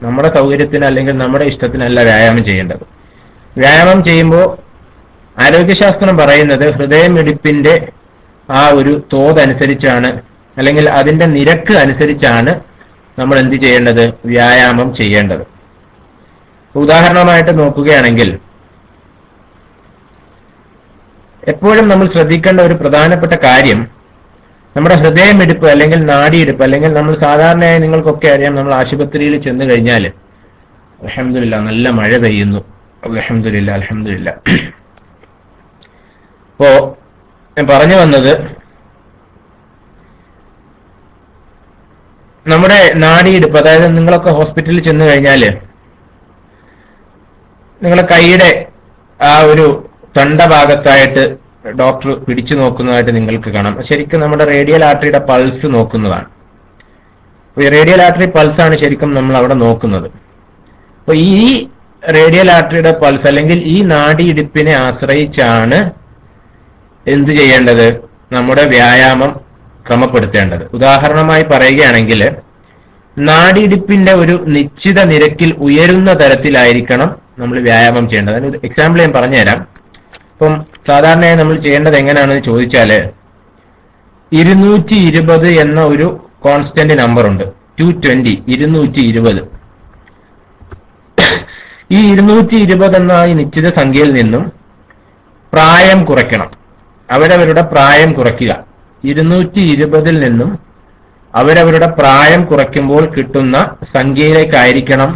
നമ്മുടെ സൗകര്യത്തിന് അല്ലെങ്കിൽ നമ്മുടെ ഇഷ്ടത്തിനല്ല വ്യായാമം ചെയ്യേണ്ടത്. വ്യായാമം ചെയ്യുമ്പോൾ ആരോഗ്യശാസ്ത്രം പറയുന്നത് ഹൃദയമിടിപ്പിന്റെ ആ ഒരു തോതനുസരിച്ചാണ്, അല്ലെങ്കിൽ അതിന്റെ നിരക്ക് അനുസരിച്ചാണ് നമ്മൾ എന്ത് ചെയ്യേണ്ടത്, വ്യായാമം ചെയ്യേണ്ടത്. ഉദാഹരണമായിട്ട് നോക്കുകയാണെങ്കിൽ, എപ്പോഴും നമ്മൾ ശ്രദ്ധിക്കേണ്ട ഒരു പ്രധാനപ്പെട്ട കാര്യം, നമ്മുടെ ഹൃദയമിടിപ്പ് അല്ലെങ്കിൽ നാഡിയിടിപ്പ്, അല്ലെങ്കിൽ നമ്മൾ സാധാരണയായി നിങ്ങൾക്കൊക്കെ അറിയാം, നമ്മൾ ആശുപത്രിയിൽ ചെന്ന് കഴിഞ്ഞാൽ അൽഹംദുലില്ലാ നല്ല മഴ പെയ്യുന്നു, അൽഹംദുലില്ലാ അൽഹംദുലില്ലാ. അപ്പോ ഞാൻ പറഞ്ഞു വന്നത്, നമ്മുടെ നാഡിയിടിപ്പ്, അതായത് നിങ്ങളൊക്കെ ഹോസ്പിറ്റലിൽ ചെന്ന് കഴിഞ്ഞാൽ നിങ്ങളുടെ കൈയുടെ ആ ഒരു തൊണ്ടഭാഗത്തായിട്ട് ഡോക്ടർ പിടിച്ചു നോക്കുന്നതായിട്ട് നിങ്ങൾക്ക് കാണാം. ശരിക്കും നമ്മുടെ റേഡിയൽ ആർട്ടറിയുടെ പൾസ് നോക്കുന്നതാണ്. ഈ റേഡിയൽ ആർട്ടറി പൾസാണ് ശരിക്കും നമ്മൾ അവിടെ നോക്കുന്നത്. അപ്പൊ ഈ റേഡിയൽ ആർട്ടറിയുടെ പൾസ് അല്ലെങ്കിൽ ഈ നാഡിയിടിപ്പിനെ ആശ്രയിച്ചാണ് എന്ത് ചെയ്യേണ്ടത്, നമ്മുടെ വ്യായാമം ക്രമപ്പെടുത്തേണ്ടത്. ഉദാഹരണമായി പറയുകയാണെങ്കിൽ, നാഡിയിടിപ്പിന്റെ ഒരു നിശ്ചിത നിരക്കിൽ ഉയരുന്ന തരത്തിലായിരിക്കണം നമ്മൾ വ്യായാമം ചെയ്യേണ്ടത്. അതിന് എക്സാമ്പിൾ ഞാൻ പറഞ്ഞുതരാം. ഇപ്പം സാധാരണയായി നമ്മൾ ചെയ്യേണ്ടത് എങ്ങനെയാണെന്ന് ചോദിച്ചാല്, 220 എന്ന ഒരു കോൺസ്റ്റന്റ് നമ്പർ ഉണ്ട്. 220, 220. ഈ 220 എന്ന ഈ നിശ്ചിത സംഖ്യയിൽ നിന്നും പ്രായം കുറയ്ക്കണം. അവരവരുടെ പ്രായം കുറയ്ക്കുക. 220 നിന്നും അവരവരുടെ പ്രായം കുറയ്ക്കുമ്പോൾ കിട്ടുന്ന സംഖ്യയിലേക്കായിരിക്കണം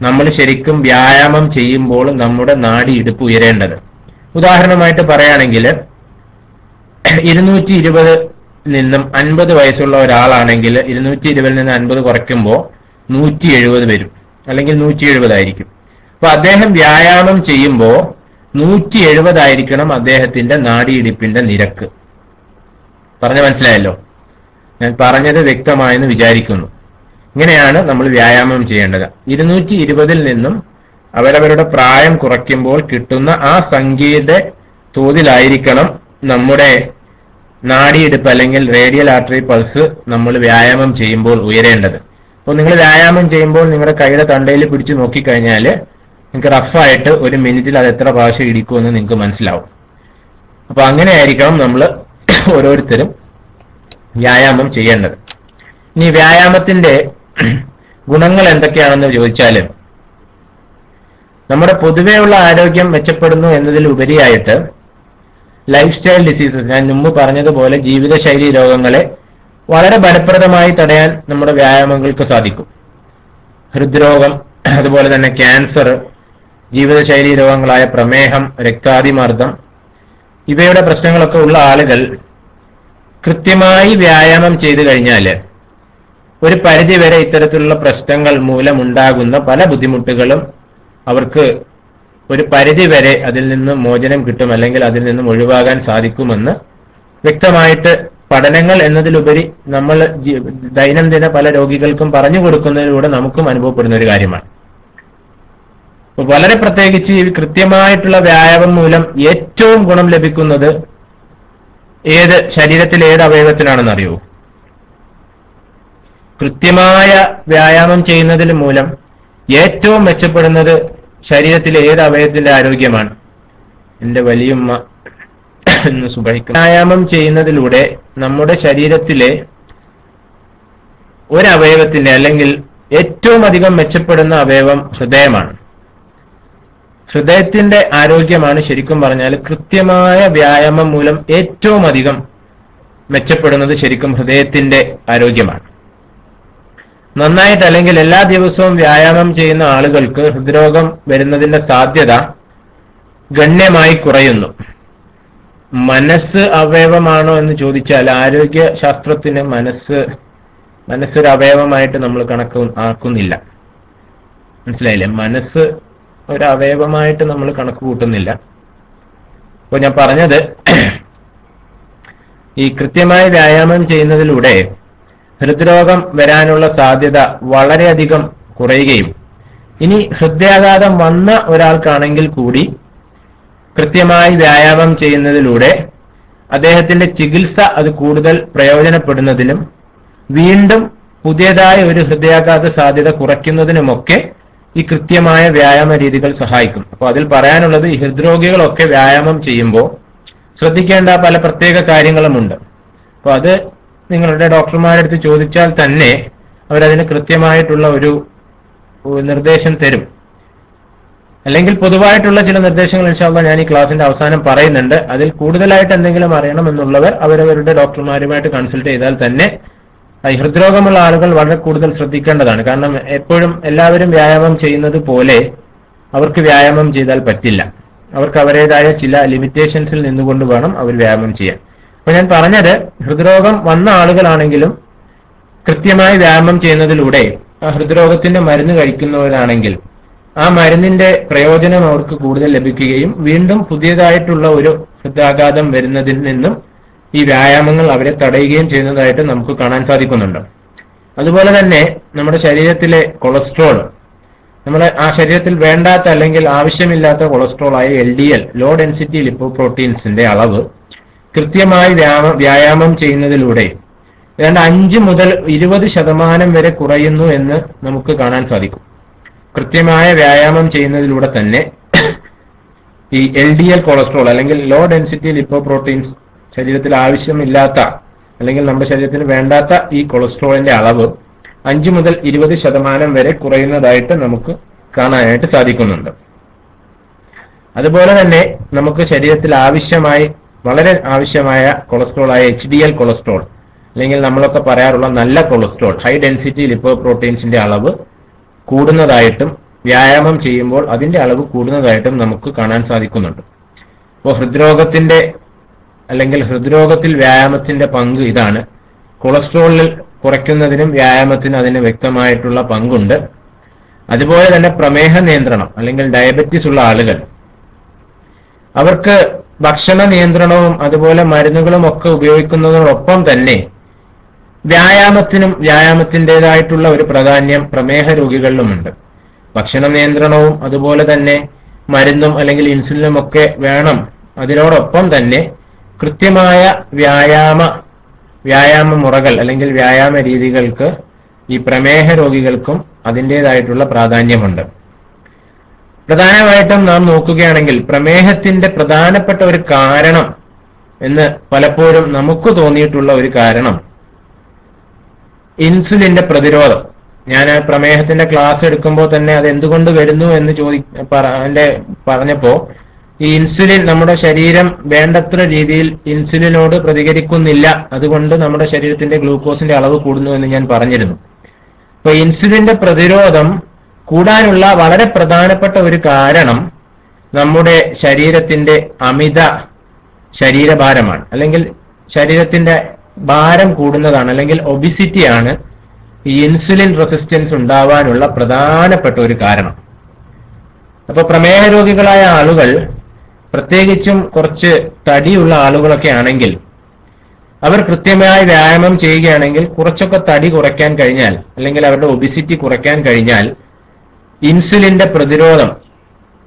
നമ്മൾ ശരിക്കും വ്യായാമം ചെയ്യുമ്പോൾ നമ്മുടെ നാഡിയിടിപ്പ് ഉയരേണ്ടത്. ഉദാഹരണമായിട്ട് പറയുകയാണെങ്കിൽ, 220 നിന്നും 50 വയസ്സുള്ള ഒരാളാണെങ്കിൽ 220 നിന്ന് 50 കുറയ്ക്കുമ്പോൾ 170 വരും, അല്ലെങ്കിൽ 170 ആയിരിക്കും. അപ്പൊ അദ്ദേഹം വ്യായാമം ചെയ്യുമ്പോൾ 170 ആയിരിക്കണം അദ്ദേഹത്തിന്റെ നാഡിയിടിപ്പിന്റെ നിരക്ക്. പറഞ്ഞ മനസ്സിലായല്ലോ? ഞാൻ പറഞ്ഞത് വ്യക്തമായെന്ന് വിചാരിക്കുന്നു. ഇങ്ങനെയാണ് നമ്മൾ വ്യായാമം ചെയ്യേണ്ടത്. 220 നിന്നും അവരവരുടെ പ്രായം കുറയ്ക്കുമ്പോൾ കിട്ടുന്ന ആ സംഖ്യയുടെ തോതിലായിരിക്കണം നമ്മുടെ നാഡിയിടിപ്പ് അല്ലെങ്കിൽ റേഡിയൽ ആർട്ടറി പൾസ് നമ്മൾ വ്യായാമം ചെയ്യുമ്പോൾ ഉയരേണ്ടത്. അപ്പോൾ നിങ്ങൾ വ്യായാമം ചെയ്യുമ്പോൾ നിങ്ങളുടെ കൈയുടെ തണ്ടയിൽ പിടിച്ച് നോക്കിക്കഴിഞ്ഞാൽ നിങ്ങൾക്ക് റഫായിട്ട് 1 മിനിറ്റിൽ അത് എത്ര പ്രാവശ്യം ഇടിക്കുമെന്ന് നിങ്ങൾക്ക് മനസ്സിലാവും. അപ്പൊ അങ്ങനെ ആയിരിക്കണം നമ്മൾ ഓരോരുത്തരും വ്യായാമം ചെയ്യേണ്ടത്. ഇനി വ്യായാമത്തിന്റെ ഗുണങ്ങൾ എന്തൊക്കെയാണെന്ന് ചോദിച്ചാൽ, നമ്മുടെ പൊതുവെയുള്ള ആരോഗ്യം മെച്ചപ്പെടുന്നു എന്നതിലുപരിയായിട്ട് ലൈഫ് സ്റ്റൈൽ ഡിസീസസ്, ഞാൻ മുമ്പ് പറഞ്ഞതുപോലെ ജീവിതശൈലി രോഗങ്ങളെ വളരെ ഫലപ്രദമായി തടയാൻ നമ്മുടെ വ്യായാമങ്ങൾക്ക് സാധിക്കും. ഹൃദ്രോഗം, അതുപോലെ തന്നെ ക്യാൻസർ, ജീവിതശൈലി രോഗങ്ങളായ പ്രമേഹം, രക്താതിമർദ്ദം, ഇവയുടെ പ്രശ്നങ്ങളൊക്കെ ഉള്ള ആളുകൾ കൃത്യമായി വ്യായാമം ചെയ്തു കഴിഞ്ഞാൽ ഒരു പരിധിവരെ ഇത്തരത്തിലുള്ള പ്രശ്നങ്ങൾ മൂലമുണ്ടാകുന്ന പല ബുദ്ധിമുട്ടുകളും അവർക്ക് ഒരു പരിധിവരെ അതിൽ നിന്ന് മോചനം കിട്ടും, അല്ലെങ്കിൽ അതിൽ നിന്നും ഒഴിവാകാൻ സാധിക്കുമെന്ന് വ്യക്തമായിട്ട് പഠനങ്ങൾ എന്നതിലുപരി നമ്മൾ ദൈനംദിന പല രോഗികൾക്കും പറഞ്ഞു കൊടുക്കുന്നതിലൂടെ നമുക്കും അനുഭവപ്പെടുന്ന ഒരു കാര്യമാണ്. വളരെ പ്രത്യേകിച്ച് ഈ കൃത്യമായിട്ടുള്ള വ്യായാമം മൂലം ഏറ്റവും ഗുണം ലഭിക്കുന്നത് ശരീരത്തിലെ ഏത് അവയവത്തിനാണെന്ന് അറിയൂ? കൃത്യമായ വ്യായാമം ചെയ്യുന്നതിൽ മൂലം ഏറ്റവും മെച്ചപ്പെടുന്നത് ശരീരത്തിലെ ഏത് അവയവത്തിന്റെ ആരോഗ്യമാണ്? എന്റെ വലിയമ്മ എന്ന് സുഖിക്കും. വ്യായാമം ചെയ്യുന്നതിലൂടെ നമ്മുടെ ശരീരത്തിലെ ഒരവയവത്തിന്റെ അല്ലെങ്കിൽ ഏറ്റവും അധികം മെച്ചപ്പെടുന്ന അവയവം ഹൃദയമാണ്. ഹൃദയത്തിന്റെ ആരോഗ്യമാണ് ശരിക്കും പറഞ്ഞാൽ കൃത്യമായ വ്യായാമം മൂലം ഏറ്റവും അധികം മെച്ചപ്പെടുന്നത് ശരിക്കും ഹൃദയത്തിന്റെ ആരോഗ്യമാണ്. നന്നായിട്ട് അല്ലെങ്കിൽ എല്ലാ ദിവസവും വ്യായാമം ചെയ്യുന്ന ആളുകൾക്ക് ഹൃദ്രോഗം വരുന്നതിന്റെ സാധ്യത ഗണ്യമായി കുറയുന്നു. മനസ്സ് അവയവമാണോ എന്ന് ചോദിച്ചാൽ ആരോഗ്യ ശാസ്ത്രത്തിന് മനസ്സൊരു അവയവമായിട്ട് നമ്മൾ ആക്കുന്നില്ല. മനസ്സിലായില്ലേ? മനസ്സ് ഒരു അവയവമായിട്ട് നമ്മൾ കണക്ക് കൂട്ടുന്നില്ല. അപ്പൊ ഞാൻ പറഞ്ഞത്, ഈ കൃത്യമായി വ്യായാമം ചെയ്യുന്നതിലൂടെ ഹൃദ്രോഗം വരാനുള്ള സാധ്യത വളരെയധികം കുറയുകയും, ഇനി ഹൃദയാഘാതം വന്ന ഒരാൾക്കാണെങ്കിൽ കൂടി കൃത്യമായി വ്യായാമം ചെയ്യുന്നതിലൂടെ അദ്ദേഹത്തിന്റെ ചികിത്സ അത് കൂടുതൽ പ്രയോജനപ്പെടുന്നതിനും വീണ്ടും പുതിയതായ ഒരു ഹൃദയാഘാത സാധ്യത കുറയ്ക്കുന്നതിനുമൊക്കെ ഈ കൃത്യമായ വ്യായാമ രീതികൾ സഹായിക്കും. അപ്പോൾ അതിൽ പറയാനുള്ളത്, ഈ ഹൃദ്രോഗികളൊക്കെ വ്യായാമം ചെയ്യുമ്പോൾ ശ്രദ്ധിക്കേണ്ട പല പ്രത്യേക കാര്യങ്ങളുമുണ്ട്. അപ്പോൾ അത് നിങ്ങളുടെ ഡോക്ടർമാരുടെ അടുത്ത് ചോദിച്ചാൽ തന്നെ അവരതിന് കൃത്യമായിട്ടുള്ള ഒരു നിർദ്ദേശം തരും. അല്ലെങ്കിൽ പൊതുവായിട്ടുള്ള ചില നിർദ്ദേശങ്ങൾ ഇൻഷാ അല്ലാഹ് ഞാൻ ഈ ക്ലാസിന്റെ അവസാനം പറയുന്നുണ്ട്. അതിൽ കൂടുതലായിട്ട് എന്തെങ്കിലും അറിയണമെന്നുള്ളവർ അവരവരുടെ ഡോക്ടർമാരുമായിട്ട് കൺസൾട്ട് ചെയ്താൽ തന്നെ. ഈ ഹൃദ്രോഗമുള്ള ആളുകൾ വളരെ കൂടുതൽ ശ്രദ്ധിക്കേണ്ടതാണ്. കാരണം എപ്പോഴും എല്ലാവരും വ്യായാമം ചെയ്യുന്നത് പോലെ അവർക്ക് വ്യായാമം ചെയ്താൽ പറ്റില്ല. അവർക്ക് അവരുടേതായ ചില ലിമിറ്റേഷൻസിൽ നിന്നുകൊണ്ട് വേണം അവർ വ്യായാമം ചെയ്യാൻ. അപ്പൊ ഞാൻ പറഞ്ഞത്, ഹൃദ്രോഗം വന്ന ആളുകളാണെങ്കിലും കൃത്യമായി വ്യായാമം ചെയ്യുന്നതിലൂടെ ആ ഹൃദ്രോഗത്തിന്റെ മരുന്ന് കഴിക്കുന്നവരാണെങ്കിൽ ആ മരുന്നിന്റെ പ്രയോജനം അവർക്ക് കൂടുതൽ ലഭിക്കുകയും വീണ്ടും പുതിയതായിട്ടുള്ള ഒരു ഹൃദയാഘാതം വരുന്നതിൽ നിന്നും ഈ വ്യായാമങ്ങൾ അവരെ തടയുകയും ചെയ്യുന്നതായിട്ട് നമുക്ക് കാണാൻ സാധിക്കുന്നുണ്ട്. അതുപോലെ തന്നെ നമ്മുടെ ശരീരത്തിലെ കൊളസ്ട്രോൾ, നമ്മുടെ ആ ശരീരത്തിൽ വേണ്ടാത്ത അല്ലെങ്കിൽ ആവശ്യമില്ലാത്ത കൊളസ്ട്രോൾ ആയ LDL, ലോ ഡെൻസിറ്റി ലിപ്പോപ്രോട്ടീൻസിന്റെ അളവ് കൃത്യമായി വ്യായാമം ചെയ്യുന്നതിലൂടെ ഏതാണ്ട് 5 മുതൽ 20% വരെ കുറയുന്നു എന്ന് നമുക്ക് കാണാൻ സാധിക്കും. കൃത്യമായ വ്യായാമം ചെയ്യുന്നതിലൂടെ തന്നെ ഈ LDL കൊളസ്ട്രോൾ അല്ലെങ്കിൽ ലോ ഡെൻസിറ്റി ലിപ്പോപ്രോട്ടീൻസ്, ശരീരത്തിൽ ആവശ്യമില്ലാത്ത അല്ലെങ്കിൽ നമ്മുടെ ശരീരത്തിന് വേണ്ടാത്ത ഈ കൊളസ്ട്രോളിന്റെ അളവ് 5 മുതൽ 20% വരെ കുറയുന്നതായിട്ട് നമുക്ക് കാണാനായിട്ട് സാധിക്കുന്നുണ്ട്. അതുപോലെ തന്നെ നമുക്ക് ശരീരത്തിൽ വളരെ ആവശ്യമായ കൊളസ്ട്രോൾ ആയ HDL കൊളസ്ട്രോൾ അല്ലെങ്കിൽ നമ്മളൊക്കെ പറയാറുള്ള നല്ല കൊളസ്ട്രോൾ, ഹൈ ഡെൻസിറ്റി ലിപ്പോപ്രോട്ടീൻസിന്റെ അളവ് കൂടുന്നതായിട്ടും വ്യായാമം ചെയ്യുമ്പോൾ അതിന്റെ അളവ് കൂടുന്നതായിട്ടും നമുക്ക് കാണാൻ സാധിക്കുന്നുണ്ട്. അപ്പോൾ ഹൃദ്രോഗത്തിൽ വ്യായാമത്തിന്റെ പങ്ക് ഇതാണ്. കൊളസ്ട്രോളിൽ കുറയ്ക്കുന്നതിനും വ്യായാമത്തിന് അതിന് വ്യക്തമായിട്ടുള്ള പങ്കുണ്ട്. അതുപോലെ തന്നെ പ്രമേഹ നിയന്ത്രണം അല്ലെങ്കിൽ ഡയബറ്റിസ് ഉള്ള ആളുകൾ, അവർക്ക് ഭക്ഷണ നിയന്ത്രണവും അതുപോലെ മരുന്നുകളും ഒക്കെ ഉപയോഗിക്കുന്നതോടൊപ്പം തന്നെ വ്യായാമത്തിൻ്റെതായിട്ടുള്ള ഒരു പ്രാധാന്യം പ്രമേഹ രോഗികളിലുമുണ്ട്. ഭക്ഷണ നിയന്ത്രണവും അതുപോലെ തന്നെ മരുന്നും അല്ലെങ്കിൽ ഇൻസുലിനും ഒക്കെ വേണം. അതിനോടൊപ്പം തന്നെ കൃത്യമായ വ്യായാമ മുറകൾ അല്ലെങ്കിൽ വ്യായാമ രീതികൾക്ക് ഈ പ്രമേഹ രോഗികൾക്കും അതിൻ്റെതായിട്ടുള്ള പ്രാധാന്യമുണ്ട്. പ്രധാനമായിട്ടും നാം നോക്കുകയാണെങ്കിൽ പ്രമേഹത്തിന്റെ പ്രധാനപ്പെട്ട ഒരു കാരണം എന്ന് പലപ്പോഴും നമുക്ക് തോന്നിയിട്ടുള്ള ഒരു കാരണം ഇൻസുലിന്റെ പ്രതിരോധം. ഞാൻ പ്രമേഹത്തിന്റെ ക്ലാസ് എടുക്കുമ്പോൾ തന്നെ അത് എന്തുകൊണ്ട് വരുന്നു എന്ന് പറഞ്ഞപ്പോ ഈ ഇൻസുലിൻ, നമ്മുടെ ശരീരം വേണ്ടത്ര രീതിയിൽ ഇൻസുലിനോട് പ്രതികരിക്കുന്നില്ല, അതുകൊണ്ട് നമ്മുടെ ശരീരത്തിന്റെ ഗ്ലൂക്കോസിന്റെ അളവ് കൂടുന്നു എന്ന് ഞാൻ പറഞ്ഞിരുന്നു. അപ്പൊ ഇൻസുലിന്റെ പ്രതിരോധം കൂടാനുള്ള വളരെ പ്രധാനപ്പെട്ട ഒരു കാരണം നമ്മുടെ ശരീരത്തിന്റെ അമിത ശരീരഭാരമാണ്, അല്ലെങ്കിൽ ശരീരത്തിന്റെ ഭാരം കൂടുന്നതാണ്, അല്ലെങ്കിൽ ഒബിസിറ്റിയാണ് ഈ ഇൻസുലിൻ റെസിസ്റ്റൻസ് ഉണ്ടാവാനുള്ള പ്രധാനപ്പെട്ട ഒരു കാരണം. അപ്പൊ പ്രമേഹ രോഗികളായ ആളുകൾ, പ്രത്യേകിച്ചും കുറച്ച് തടിയുള്ള ആളുകളൊക്കെ ആണെങ്കിൽ, അവർ കൃത്യമായി വ്യായാമം ചെയ്യുകയാണെങ്കിൽ കുറച്ചൊക്കെ തടി കുറയ്ക്കാൻ കഴിഞ്ഞാൽ അല്ലെങ്കിൽ അവരുടെ ഒബിസിറ്റി കുറയ്ക്കാൻ കഴിഞ്ഞാൽ ഇൻസുലിന്റെ പ്രതിരോധം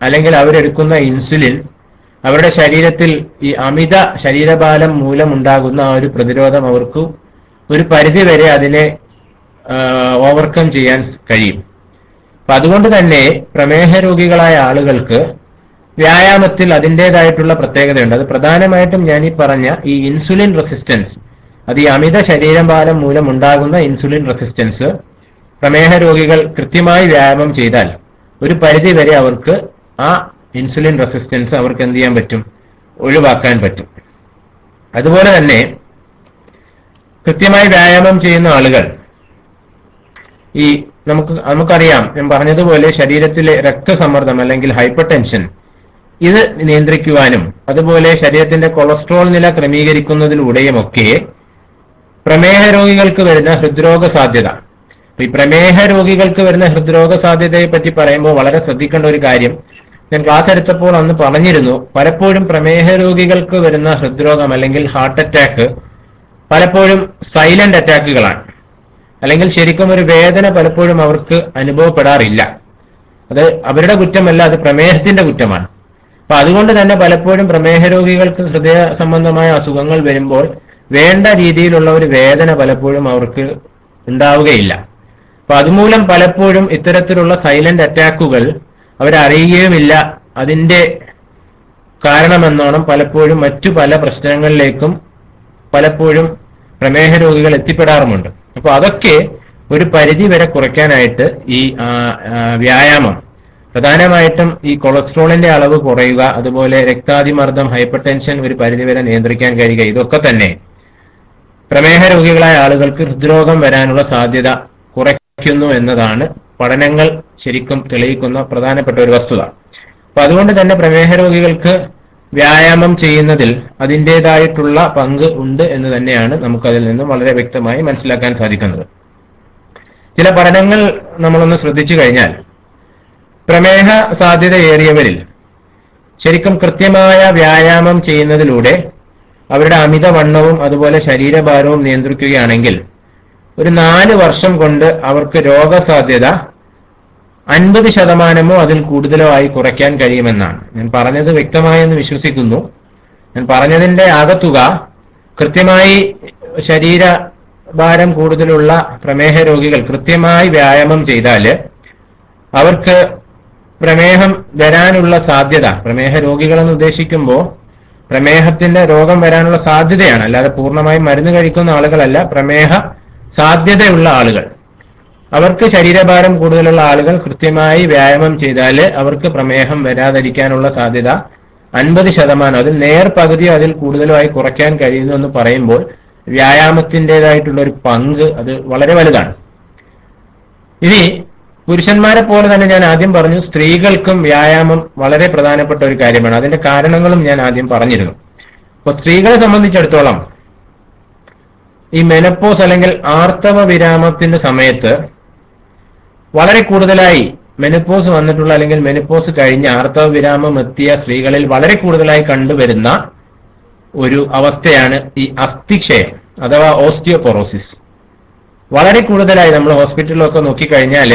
അല്ലെങ്കിൽ അവരെടുക്കുന്ന ഇൻസുലിൻ അവരുടെ ശരീരത്തിൽ ഈ അമിത ശരീരഭാരം മൂലമുണ്ടാകുന്ന ആ ഒരു പ്രതിരോധം അവർക്ക് ഒരു പരിധിവരെ അതിനെ ഓവർകം ചെയ്യാൻ കഴിയും. അപ്പൊ അതുകൊണ്ട് തന്നെ പ്രമേഹ രോഗികളായ ആളുകൾക്ക് വ്യായാമത്തിൽ അതിൻ്റെതായിട്ടുള്ള പ്രത്യേകതയുണ്ട്. അത് പ്രധാനമായിട്ടും ഞാൻ ഈ പറഞ്ഞ ഈ ഇൻസുലിൻ റെസിസ്റ്റൻസ്, അത് ഈ അമിത ശരീരഭാരം മൂലമുണ്ടാകുന്ന ഇൻസുലിൻ റെസിസ്റ്റൻസ് പ്രമേഹ രോഗികൾ കൃത്യമായി വ്യായാമം ചെയ്താൽ ഒരു പരിധി വരെ അവർക്ക് ആ ഇൻസുലിൻ റെസിസ്റ്റൻസ് അവർക്ക് എന്ത് ചെയ്യാൻ പറ്റും, ഒഴിവാക്കാൻ പറ്റും. അതുപോലെ തന്നെ കൃത്യമായി വ്യായാമം ചെയ്യുന്ന ആളുകൾ നമുക്കറിയാം, ഞാൻ പറഞ്ഞതുപോലെ ശരീരത്തിലെ രക്തസമ്മർദ്ദം അല്ലെങ്കിൽ ഹൈപ്പർ ടെൻഷൻ ഇത് നിയന്ത്രിക്കുവാനും അതുപോലെ ശരീരത്തിന്റെ കൊളസ്ട്രോൾ നില ക്രമീകരിക്കുന്നതിലൂടെയുമൊക്കെ പ്രമേഹ രോഗികൾക്ക് വരുന്ന ഹൃദ്രോഗ സാധ്യത. ഈ പ്രമേഹ രോഗികൾക്ക് വരുന്ന ഹൃദ്രോഗ സാധ്യതയെ പറ്റി പറയുമ്പോൾ വളരെ ശ്രദ്ധിക്കേണ്ട ഒരു കാര്യം ഞാൻ ക്ലാസ് എടുത്തപ്പോൾ അന്ന് പറഞ്ഞിരുന്നു. പലപ്പോഴും പ്രമേഹ രോഗികൾക്ക് വരുന്ന ഹൃദ്രോഗം അല്ലെങ്കിൽ ഹാർട്ട് അറ്റാക്ക് പലപ്പോഴും സൈലന്റ് അറ്റാക്കുകളാണ്, അല്ലെങ്കിൽ ശരിക്കും ഒരു വേദന പലപ്പോഴും അവർക്ക് അനുഭവപ്പെടാറില്ല. അത് അവരുടെ കുറ്റമല്ല, അത് പ്രമേഹത്തിന്റെ കുറ്റമാണ്. അപ്പൊ അതുകൊണ്ട് തന്നെ പലപ്പോഴും പ്രമേഹ രോഗികൾക്ക് ഹൃദയ സംബന്ധമായ അസുഖങ്ങൾ വരുമ്പോൾ വേണ്ട രീതിയിലുള്ള ഒരു വേദന പലപ്പോഴും അവർക്ക് ഉണ്ടാവുകയില്ല. അപ്പൊ അതുമൂലം പലപ്പോഴും ഇത്തരത്തിലുള്ള സൈലന്റ് അറ്റാക്കുകൾ അവരറിയുകയുമില്ല. അതിന്റെ കാരണമെന്നോണം പലപ്പോഴും മറ്റു പല പ്രശ്നങ്ങളിലേക്കും പലപ്പോഴും പ്രമേഹ രോഗികൾ എത്തിപ്പെടാറുമുണ്ട്. അപ്പൊ അതൊക്കെ ഒരു പരിധി വരെ കുറയ്ക്കാനായിട്ട് ഈ വ്യായാമം, പ്രധാനമായിട്ടും ഈ കൊളസ്ട്രോളിന്റെ അളവ് കുറയുക, അതുപോലെ രക്താതിമർദ്ദം, ഹൈപ്പർ ടെൻഷൻ ഒരു പരിധിവരെ നിയന്ത്രിക്കാൻ കഴിയുക, ഇതൊക്കെ തന്നെ പ്രമേഹ രോഗികളായ ആളുകൾക്ക് ഹൃദ്രോഗം വരാനുള്ള സാധ്യത കുറയ്ക്കുന്നു എന്നതാണ് പഠനങ്ങൾ ശരിക്കും തെളിയിക്കുന്ന പ്രധാനപ്പെട്ട ഒരു വസ്തുത. അപ്പൊ അതുകൊണ്ട് തന്നെ പ്രമേഹ രോഗികൾക്ക് വ്യായാമം ചെയ്യുന്നതിൽ അതിൻ്റെതായിട്ടുള്ള പങ്ക് ഉണ്ട് എന്ന് തന്നെയാണ് നമുക്കതിൽ നിന്നും വളരെ വ്യക്തമായി മനസ്സിലാക്കാൻ സാധിക്കുന്നത്. ചില പഠനങ്ങൾ നമ്മളൊന്ന് ശ്രദ്ധിച്ചു കഴിഞ്ഞാൽ പ്രമേഹ സാധ്യതയേറിയവരിൽ ശരിക്കും കൃത്യമായ വ്യായാമം ചെയ്യുന്നതിലൂടെ അവരുടെ അമിതവണ്ണവും അതുപോലെ ശരീരഭാരവും നിയന്ത്രിക്കുകയാണെങ്കിൽ ഒരു 4 വർഷം കൊണ്ട് അവർക്ക് രോഗസാധ്യത 50% അതിൽ കൂടുതലോ ആയി കുറയ്ക്കാൻ കഴിയുമെന്നാണ്. ഞാൻ പറഞ്ഞത് വ്യക്തമായെന്ന് വിശ്വസിക്കുന്നു. ഞാൻ പറഞ്ഞതിന്റെ ആകത്തുക കൃത്യമായി ശരീരഭാരം കൂടുതലുള്ള പ്രമേഹ രോഗികൾ കൃത്യമായി വ്യായാമം ചെയ്താൽ അവർക്ക് പ്രമേഹം വരാനുള്ള സാധ്യത, പ്രമേഹ രോഗികളെന്ന് ഉദ്ദേശിക്കുമ്പോൾ പ്രമേഹത്തിന്റെ രോഗം വരാനുള്ള സാധ്യതയാണ്, അല്ലാതെ പൂർണ്ണമായും മരുന്ന് കഴിക്കുന്ന ആളുകളല്ല. പ്രമേഹ സാധ്യതയുള്ള ആളുകൾ, അവർക്ക് ശരീരഭാരം കൂടുതലുള്ള ആളുകൾ കൃത്യമായി വ്യായാമം ചെയ്താൽ അവർക്ക് പ്രമേഹം വരാതിരിക്കാനുള്ള സാധ്യത 50%, അതിൽ നേർപകുതിയോ അതിൽ കൂടുതലോ ആയി കുറയ്ക്കാൻ കഴിയുന്നു എന്ന് പറയുമ്പോൾ വ്യായാമത്തിൻ്റെതായിട്ടുള്ള ഒരു പങ്ക് അത് വളരെ വലുതാണ്. ഇനി പുരുഷന്മാരെ പോലെ തന്നെ ഞാൻ ആദ്യം പറഞ്ഞു, സ്ത്രീകൾക്കും വ്യായാമം വളരെ പ്രധാനപ്പെട്ട ഒരു കാര്യമാണ്. അതിന്റെ കാരണങ്ങളും ഞാൻ ആദ്യം പറഞ്ഞിരുന്നു. അപ്പൊ സ്ത്രീകളെ സംബന്ധിച്ചിടത്തോളം ഈ മെനപ്പോസ് അല്ലെങ്കിൽ ആർത്തവ വിരാമത്തിന്റെ സമയത്ത് വളരെ കൂടുതലായി മെനപ്പോസ് വന്നിട്ടുള്ള അല്ലെങ്കിൽ മെനപ്പോസ് കഴിഞ്ഞ് ആർത്തവ വിരാമം എത്തിയ സ്ത്രീകളിൽ വളരെ കൂടുതലായി കണ്ടുവരുന്ന ഒരു അവസ്ഥയാണ് ഈ അസ്ഥിക്ഷയം അഥവാ ഓസ്റ്റിയോപൊറോസിസ്. വളരെ കൂടുതലായി നമ്മൾ ഹോസ്പിറ്റലിലൊക്കെ നോക്കിക്കഴിഞ്ഞാൽ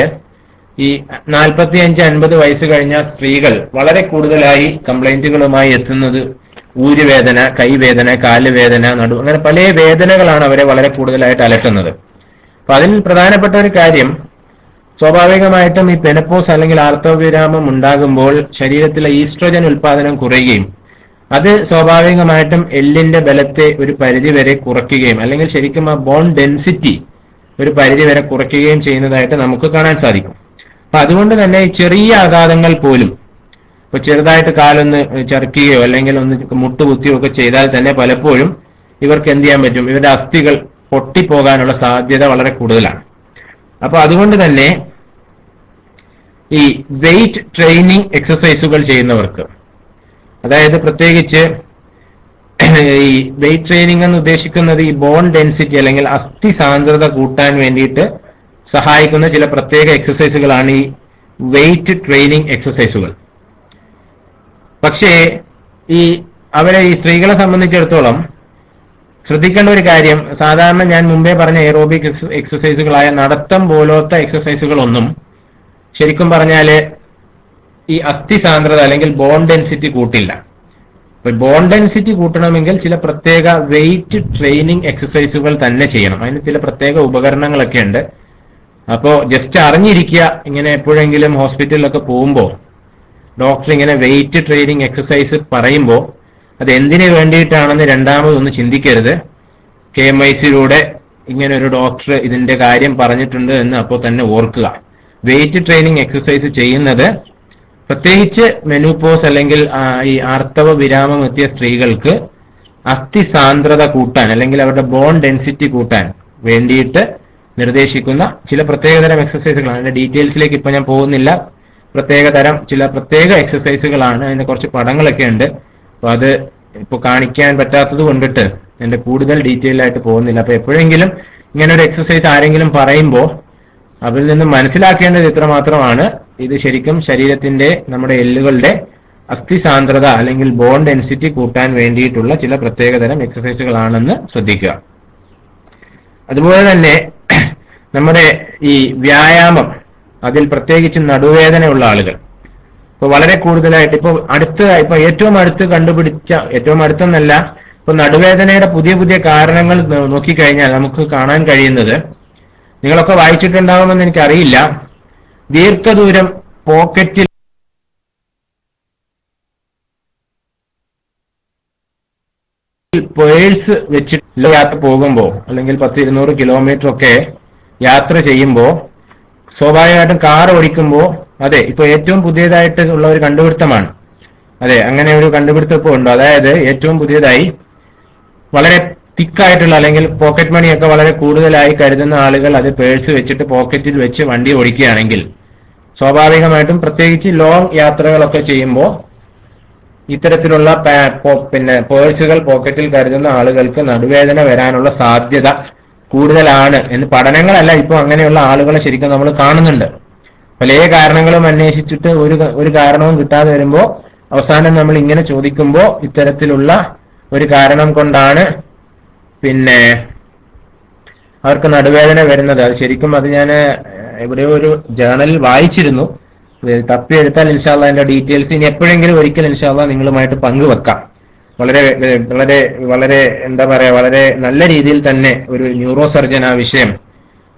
ഈ 45-50 വയസ്സ് കഴിഞ്ഞ സ്ത്രീകൾ വളരെ കൂടുതലായി കംപ്ലൈന്റുകളുമായി എത്തുന്നത് ഊരുവേദന, കൈവേദന, കാലുവേദന, അങ്ങനെ പല വേദനകളാണ് അവരെ വളരെ കൂടുതലായിട്ട് അലട്ടുന്നത്. അപ്പൊ അതിൽ പ്രധാനപ്പെട്ട ഒരു കാര്യം, സ്വാഭാവികമായിട്ടും ഈ പെനപ്പോസ് അല്ലെങ്കിൽ ആർത്തവ വിരാമം ഉണ്ടാകുമ്പോൾ ശരീരത്തിലെ ഈസ്ട്രോജൻ ഉൽപാദനം കുറയുകയും അത് സ്വാഭാവികമായിട്ടും എല്ലിന്റെ ബലത്തെ ഒരു പരിധി വരെ കുറയ്ക്കുകയും അല്ലെങ്കിൽ ശരിക്കും ആ ബോൺ ഡെൻസിറ്റി ഒരു പരിധി വരെ കുറയ്ക്കുകയും ചെയ്യുന്നതായിട്ട് നമുക്ക് കാണാൻ സാധിക്കും. അപ്പൊ അതുകൊണ്ട് തന്നെ ചെറിയ ആഘാതങ്ങൾ പോലും, ഇപ്പൊ ചെറുതായിട്ട് കാലൊന്ന് ചറുക്കുകയോ അല്ലെങ്കിൽ ഒന്ന് മുട്ടുകുത്തിയോ ഒക്കെ ചെയ്താൽ തന്നെ പലപ്പോഴും ഇവർക്ക് എന്ത് ചെയ്യാൻ പറ്റും, ഇവരുടെ അസ്ഥികൾ പൊട്ടിപ്പോകാനുള്ള സാധ്യത വളരെ കൂടുതലാണ്. അപ്പൊ അതുകൊണ്ട് തന്നെ ഈ വെയിറ്റ് ട്രെയിനിങ് എക്സസൈസുകൾ ചെയ്യുന്നവർക്ക്, അതായത് പ്രത്യേകിച്ച് ഈ വെയിറ്റ് ട്രെയിനിങ് എന്ന് ഉദ്ദേശിക്കുന്നത് ഈ ബോൺ ഡെൻസിറ്റി അല്ലെങ്കിൽ അസ്ഥി സാന്ദ്രത കൂട്ടാൻ വേണ്ടിയിട്ട് സഹായിക്കുന്ന ചില പ്രത്യേക എക്സസൈസുകളാണ് ഈ വെയിറ്റ് ട്രെയിനിങ് എക്സസൈസുകൾ. പക്ഷേ ഈ സ്ത്രീകളെ സംബന്ധിച്ചിടത്തോളം ശ്രദ്ധിക്കേണ്ട ഒരു കാര്യം, സാധാരണ ഞാൻ മുമ്പേ പറഞ്ഞ എയറോബിക് എക്സസൈസുകളായ നടത്തം പോലത്തെ എക്സസൈസുകളൊന്നും ശരിക്കും പറഞ്ഞാല് ഈ അസ്ഥി സാന്ദ്രത അല്ലെങ്കിൽ ബോൺ ഡെൻസിറ്റി കൂട്ടില്ല. അപ്പൊ ബോൺ ഡെൻസിറ്റി കൂട്ടണമെങ്കിൽ ചില പ്രത്യേക വെയിറ്റ് ട്രെയിനിങ് എക്സസൈസുകൾ തന്നെ ചെയ്യണം. അതിന് ചില പ്രത്യേക ഉപകരണങ്ങളൊക്കെ ഉണ്ട്. അപ്പോൾ ജസ്റ്റ് അറിഞ്ഞിരിക്കുക, ഇങ്ങനെ എപ്പോഴെങ്കിലും ഹോസ്പിറ്റലിലൊക്കെ പോകുമ്പോൾ ഡോക്ടർ ഇങ്ങനെ വെയിറ്റ് ട്രെയിനിങ് എക്സസൈസ് പറയുമ്പോൾ അത് എന്തിനു വേണ്ടിയിട്ടാണെന്ന് രണ്ടാമതൊന്ന് ചിന്തിക്കരുത്. KMIC-യിലൂടെ ഇങ്ങനെ ഒരു ഡോക്ടർ ഇതിന്റെ കാര്യം പറഞ്ഞിട്ടുണ്ട് എന്ന് അപ്പോൾ തന്നെ ഓർക്കുക. വെയിറ്റ് ട്രെയിനിങ് എക്സസൈസ് ചെയ്യുന്നത് പ്രത്യേകിച്ച് മെനോപോസ് അല്ലെങ്കിൽ ഈ ആർത്തവ വിരാമം എത്തിയ സ്ത്രീകൾക്ക് അസ്ഥി സാന്ദ്രത കൂട്ടാൻ അല്ലെങ്കിൽ അവരുടെ ബോൺ ഡെൻസിറ്റി കൂട്ടാൻ വേണ്ടിയിട്ട് നിർദ്ദേശിക്കുന്ന ചില പ്രത്യേകതരം എക്സസൈസുകളാണ്. അതിന്റെ ഡീറ്റെയിൽസിലേക്ക് ഇപ്പൊ ഞാൻ പോകുന്നില്ല. ചില പ്രത്യേക എക്സസൈസുകളാണ്. അതിന്റെ കുറച്ച് പടങ്ങളൊക്കെ ഉണ്ട്. അപ്പൊ അത് ഇപ്പൊ കാണിക്കാൻ പറ്റാത്തത് കൊണ്ടിട്ട് എന്റെ കൂടുതൽ ഡീറ്റെയിൽ ആയിട്ട് പോകുന്നില്ല. അപ്പൊ എപ്പോഴെങ്കിലും ഇങ്ങനെ ഒരു എക്സസൈസ് ആരെങ്കിലും പറയുമ്പോൾ അതിൽ നിന്ന് മനസ്സിലാക്കേണ്ടത് ഇത്ര മാത്രമാണ്, ഇത് ശരിക്കും ശരീരത്തിന്റെ നമ്മുടെ എല്ലുകളുടെ അസ്ഥി സാന്ദ്രത അല്ലെങ്കിൽ ബോൺ ഡെൻസിറ്റി കൂട്ടാൻ വേണ്ടിയിട്ടുള്ള ചില പ്രത്യേകതരം എക്സസൈസുകളാണെന്ന് ശ്രദ്ധിക്കുക. അതുപോലെ തന്നെ നമ്മുടെ ഈ വ്യായാമം, അതിൽ പ്രത്യേകിച്ച് നടുവേദനയുള്ള ആളുകൾ ഇപ്പൊ വളരെ കൂടുതലായിട്ട് ഇപ്പൊ ഏറ്റവും അടുത്തെന്നല്ല, ഇപ്പൊ നടുവേദനയുടെ പുതിയ പുതിയ കാരണങ്ങൾ നോക്കിക്കഴിഞ്ഞാൽ നമുക്ക് കാണാൻ കഴിയുന്നത് നിങ്ങളൊക്കെ വായിച്ചിട്ടുണ്ടാവുമെന്ന് എനിക്കറിയില്ല. ദീർഘദൂരം പോക്കറ്റിൽ പേഴ്സ് വെച്ചിട്ട് യാത്ര പോകുമ്പോൾ അല്ലെങ്കിൽ 10-200 കിലോമീറ്റർ ഒക്കെ യാത്ര ചെയ്യുമ്പോൾ സ്വാഭാവികമായിട്ടും കാർ ഓടിക്കുമ്പോൾ, അതെ, ഇപ്പൊ ഏറ്റവും പുതിയതായിട്ട് ഉള്ള ഒരു കണ്ടുപിടുത്തമാണ്. അതെ, അങ്ങനെ ഒരു കണ്ടുപിടുത്തം ഇപ്പോൾ ഉണ്ട്. അതായത് ഏറ്റവും പുതിയതായി വളരെ തിക്കായിട്ടുള്ള അല്ലെങ്കിൽ പോക്കറ്റ് മണിയൊക്കെ വളരെ കൂടുതലായി കരുതുന്ന ആളുകൾ അത് പേഴ്സ് വെച്ചിട്ട് പോക്കറ്റിൽ വെച്ച് വണ്ടി ഓടിക്കുകയാണെങ്കിൽ സ്വാഭാവികമായിട്ടും പ്രത്യേകിച്ച് ലോങ് യാത്രകളൊക്കെ ചെയ്യുമ്പോൾ ഇത്തരത്തിലുള്ള പേഴ്സുകൾ പോക്കറ്റിൽ കരുതുന്ന ആളുകൾക്ക് നടുവേദന വരാനുള്ള സാധ്യത കൂടുതലാണ് എന്ന് പഠനങ്ങളല്ല, ഇപ്പോൾ അങ്ങനെയുള്ള ആളുകളെ ശരിക്കും നമ്മൾ കാണുന്നുണ്ട്. പല കാരണങ്ങളും അന്വേഷിച്ചിട്ട് ഒരു കാരണവും കിട്ടാതെ വരുമ്പോൾ അവസാനം നമ്മൾ ഇങ്ങനെ ചോദിക്കുമ്പോൾ ഇത്തരത്തിലുള്ള ഒരു കാരണം കൊണ്ടാണ് അവർക്ക് നടുവേദന വരുന്നത്. അത് ശരിക്കും അത് ഞാൻ എവിടെയോ ഒരു ജേണലിൽ വായിച്ചിരുന്നു. തപ്പിയെടുത്താൽ ഇൻഷാല്ലാ അതിന്റെ ഡീറ്റെയിൽസ് ഇനി എപ്പോഴെങ്കിലും ഒരിക്കൽ ഇൻഷാല്ലാ നിങ്ങളുമായിട്ട് പങ്കുവെക്കാം. വളരെ വളരെ വളരെ എന്താ പറയാ, വളരെ നല്ല രീതിയിൽ തന്നെ ഒരു ന്യൂറോ സർജൻ ആ വിഷയം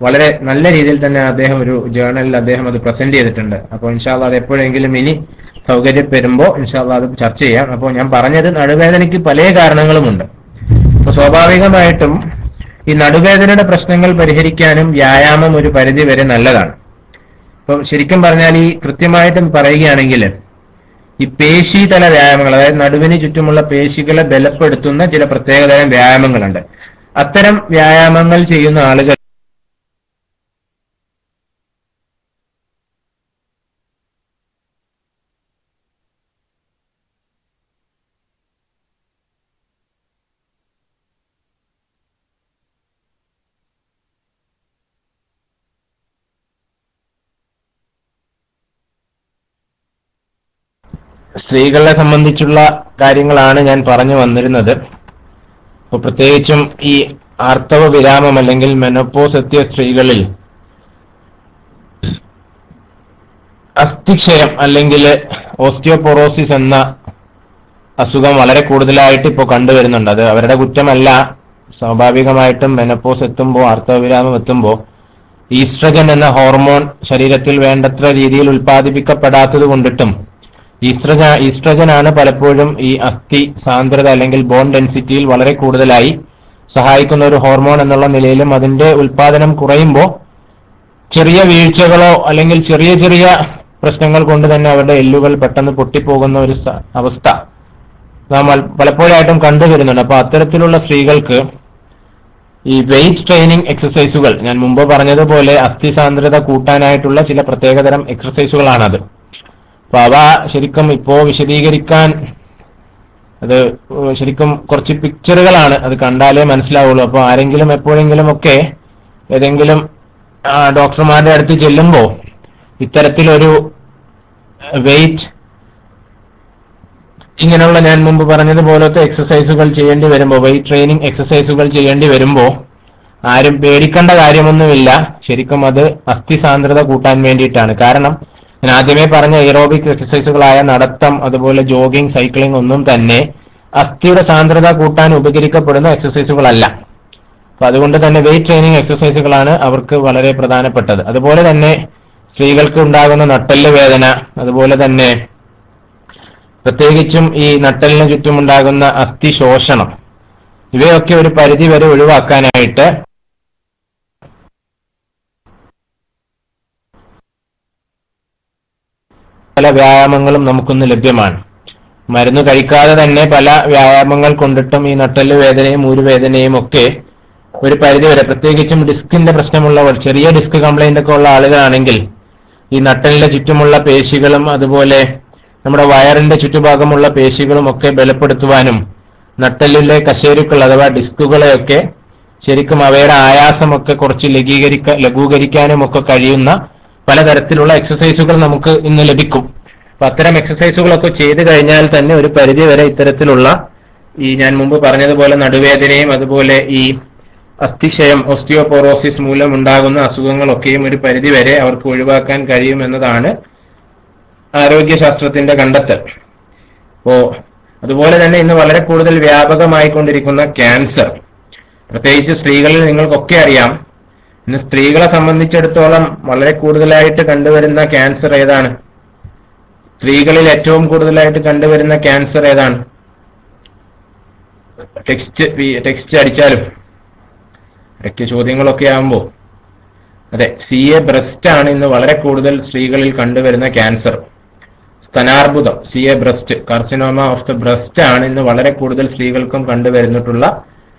വളരെ നല്ല രീതിയിൽ തന്നെ അദ്ദേഹം ഒരു ജേണലിൽ അദ്ദേഹം അത് പ്രസന്റ് ചെയ്തിട്ടുണ്ട്. അപ്പോൾ ഇൻഷാല്ലാ അത് എപ്പോഴെങ്കിലും ഇനി സൗകര്യപ്പെടുമ്പോൾ ഇൻഷാല്ലാ അത് ചർച്ച ചെയ്യാം. അപ്പോൾ ഞാൻ പറഞ്ഞത് നടുവേദനയ്ക്ക് പല കാരണങ്ങളുമുണ്ട്. അപ്പൊ സ്വാഭാവികമായിട്ടും ഈ നടുവേദനയുടെ പ്രശ്നങ്ങൾ പരിഹരിക്കാനും വ്യായാമം ഒരു പരിധി വരെ നല്ലതാണ്. ഇപ്പൊ ശരിക്കും പറഞ്ഞാൽ ഈ കൃത്യമായിട്ടും പറയുകയാണെങ്കിൽ ഈ പേശീതല വ്യായാമങ്ങൾ, അതായത് നടുവിന് ചുറ്റുമുള്ള പേശികളെ ബലപ്പെടുത്തുന്ന ചില പ്രത്യേകതരം വ്യായാമങ്ങളുണ്ട്. അത്തരം വ്യായാമങ്ങൾ ചെയ്യുന്ന ആളുകൾ സ്ത്രീകളെ സംബന്ധിച്ചുള്ള കാര്യങ്ങളാണ് ഞാൻ പറഞ്ഞു വന്നിരുന്നത്. അപ്പൊ പ്രത്യേകിച്ചും ഈ ആർത്തവ വിരാമം അല്ലെങ്കിൽ മെനോപോസ് എത്തിയ സ്ത്രീകളിൽ അസ്ഥിക്ഷയം അല്ലെങ്കിൽ ഓസ്റ്റിയോപൊറോസിസ് എന്ന അസുഖം വളരെ കൂടുതലായിട്ട് ഇപ്പോൾ കണ്ടുവരുന്നുണ്ട്. അത് അവരുടെ കുറ്റമല്ല. സ്വാഭാവികമായിട്ടും മെനോപോസ് എത്തുമ്പോൾ, ആർത്തവ വിരാമം എത്തുമ്പോൾ ഈസ്ട്രജൻ എന്ന ഹോർമോൺ ശരീരത്തിൽ വേണ്ടത്ര രീതിയിൽ ഉൽപ്പാദിപ്പിക്കപ്പെടാത്തത് കൊണ്ടിട്ടും ഈസ്ട്രജൻ ആണ് പലപ്പോഴും ഈ അസ്ഥി സാന്ദ്രത അല്ലെങ്കിൽ ബോൺ ഡെൻസിറ്റിയിൽ വളരെ കൂടുതലായി സഹായിക്കുന്ന ഒരു ഹോർമോൺ എന്നുള്ള നിലയിലും അതിന്റെ ഉൽപാദനം കുറയുമ്പോൾ ചെറിയ വീഴ്ചകളോ അല്ലെങ്കിൽ ചെറിയ ചെറിയ പ്രശ്നങ്ങൾ കൊണ്ട് തന്നെ അവരുടെ എല്ലുകൾ പെട്ടെന്ന് പൊട്ടിപ്പോകുന്ന ഒരു അവസ്ഥ നാം പലപ്പോഴായിട്ടും കണ്ടുവരുന്നുണ്ട്. അപ്പൊ അത്തരത്തിലുള്ള സ്ത്രീകൾക്ക് ഈ വെയിറ്റ് ട്രെയിനിങ് എക്സസൈസുകൾ, ഞാൻ മുമ്പ് പറഞ്ഞതുപോലെ അസ്ഥി സാന്ദ്രത കൂട്ടാനായിട്ടുള്ള ചില പ്രത്യേകതരം എക്സസൈസുകളാണത്. അപ്പൊ അവ ശരിക്കും ഇപ്പോ വിശദീകരിക്കാൻ അത് ശരിക്കും കുറച്ച് പിക്ചറുകളാണ്, അത് കണ്ടാലേ മനസ്സിലാവുള്ളൂ. അപ്പൊ ആരെങ്കിലും എപ്പോഴെങ്കിലും ഒക്കെ ഏതെങ്കിലും ഡോക്ടർമാരുടെ അടുത്ത് ചെല്ലുമ്പോൾ ഇത്തരത്തിലൊരു വെയിറ്റ് ഇങ്ങനെയുള്ള ഞാൻ മുമ്പ് പറഞ്ഞതുപോലത്തെ എക്സസൈസുകൾ ചെയ്യേണ്ടി വരുമ്പോൾ, വെയിറ്റ് ട്രെയിനിങ് എക്സസൈസുകൾ ചെയ്യേണ്ടി വരുമ്പോൾ ആരും പേടിക്കേണ്ട കാര്യമൊന്നുമില്ല. ശരിക്കും അത് അസ്ഥി സാന്ദ്രത കൂട്ടാൻ വേണ്ടിയിട്ടാണ്. കാരണം ഞാൻ ആദ്യമേ പറഞ്ഞ എയറോബിക് എക്സസൈസുകളായ നടത്തം, അതുപോലെ ജോഗിങ്, സൈക്ലിംഗ് ഒന്നും തന്നെ അസ്ഥിയുടെ സാന്ദ്രത കൂട്ടാൻ ഉപകരിക്കപ്പെടുന്ന എക്സസൈസുകളല്ല. അപ്പൊ അതുകൊണ്ട് തന്നെ വെയിറ്റ് ട്രെയിനിങ് എക്സസൈസുകളാണ് അവർക്ക് വളരെ പ്രധാനപ്പെട്ടത്. അതുപോലെ തന്നെ സ്ത്രീകൾക്ക് ഉണ്ടാകുന്ന നട്ടെല്ല് വേദന, അതുപോലെ തന്നെ പ്രത്യേകിച്ചും ഈ നട്ടെല്ലിന് ചുറ്റുമുണ്ടാകുന്ന അസ്ഥി ശോഷണം, ഇവയൊക്കെ ഒരു പരിധി വരെ ഒഴിവാക്കാനായിട്ട് പല വ്യായാമങ്ങളും നമുക്കൊന്ന് ലഭ്യമാണ്. മരുന്ന് കഴിക്കാതെ തന്നെ പല വ്യായാമങ്ങൾ കൊണ്ടിട്ടും ഈ നട്ടെല്ല് വേദനയും ഊരുവേദനയും ഒക്കെ ഒരു പരിധി വരെ, പ്രത്യേകിച്ചും ഡിസ്കിന്റെ പ്രശ്നമുള്ളവർ, ചെറിയ ഡിസ്ക് കംപ്ലൈന്റ് ഒക്കെ ഉള്ള ആളുകളാണെങ്കിൽ ഈ നട്ടെല്ലിന്റെ ചുറ്റുമുള്ള പേശികളും അതുപോലെ നമ്മുടെ വയറിന്റെ ചുറ്റുഭാഗമുള്ള പേശികളും ഒക്കെ ബലപ്പെടുത്തുവാനും നട്ടെല്ലിലെ കശേരുക്കൾ അഥവാ ഡിസ്കുകളെയൊക്കെ ശരിക്കും അവയുടെ ആയാസമൊക്കെ കുറച്ച് ലഘൂകരിക്കാനും ഒക്കെ കഴിയുന്ന പലതരത്തിലുള്ള എക്സസൈസുകൾ നമുക്ക് ഇന്ന് ലഭിക്കും. അപ്പൊ അത്തരം എക്സസൈസുകളൊക്കെ ചെയ്തു കഴിഞ്ഞാൽ തന്നെ ഒരു പരിധി വരെ ഇത്തരത്തിലുള്ള ഈ ഞാൻ മുമ്പ് പറഞ്ഞതുപോലെ നടുവേദനയും അതുപോലെ ഈ അസ്ഥിക്ഷയം, ഓസ്റ്റിയോപോറോസിസ് മൂലം ഉണ്ടാകുന്ന അസുഖങ്ങളൊക്കെയും ഒരു പരിധി വരെ അവർക്ക് ഒഴിവാക്കാൻ കഴിയും എന്നതാണ് ആരോഗ്യശാസ്ത്രത്തിന്റെ കണ്ടെത്തൽ. അപ്പോ അതുപോലെ തന്നെ ഇന്ന് വളരെ കൂടുതൽ വ്യാപകമായിക്കൊണ്ടിരിക്കുന്ന ക്യാൻസർ, പ്രത്യേകിച്ച് സ്ത്രീകളിൽ നിങ്ങൾക്കൊക്കെ അറിയാം ഇന്ന് സ്ത്രീകളെ സംബന്ധിച്ചിടത്തോളം വളരെ കൂടുതലായിട്ട് കണ്ടുവരുന്ന ക്യാൻസർ ഏതാണ്? സ്ത്രീകളിൽ ഏറ്റവും കൂടുതലായിട്ട് കണ്ടുവരുന്ന ക്യാൻസർ ഏതാണ്? ടെക്സ്റ്റ് അടിച്ചാലും ഇടയ്ക്ക് ചോദ്യങ്ങളൊക്കെ ആകുമ്പോൾ അതെ, CA ബ്രസ്റ്റ് ആണ് ഇന്ന് വളരെ കൂടുതൽ സ്ത്രീകളിൽ കണ്ടുവരുന്ന ക്യാൻസർ. സ്തനാർബുദം, CA breast, carcinoma of the breast ആണ് ഇന്ന് വളരെ കൂടുതൽ സ്ത്രീകൾക്കും കണ്ടുവരുന്നിട്ടുള്ള,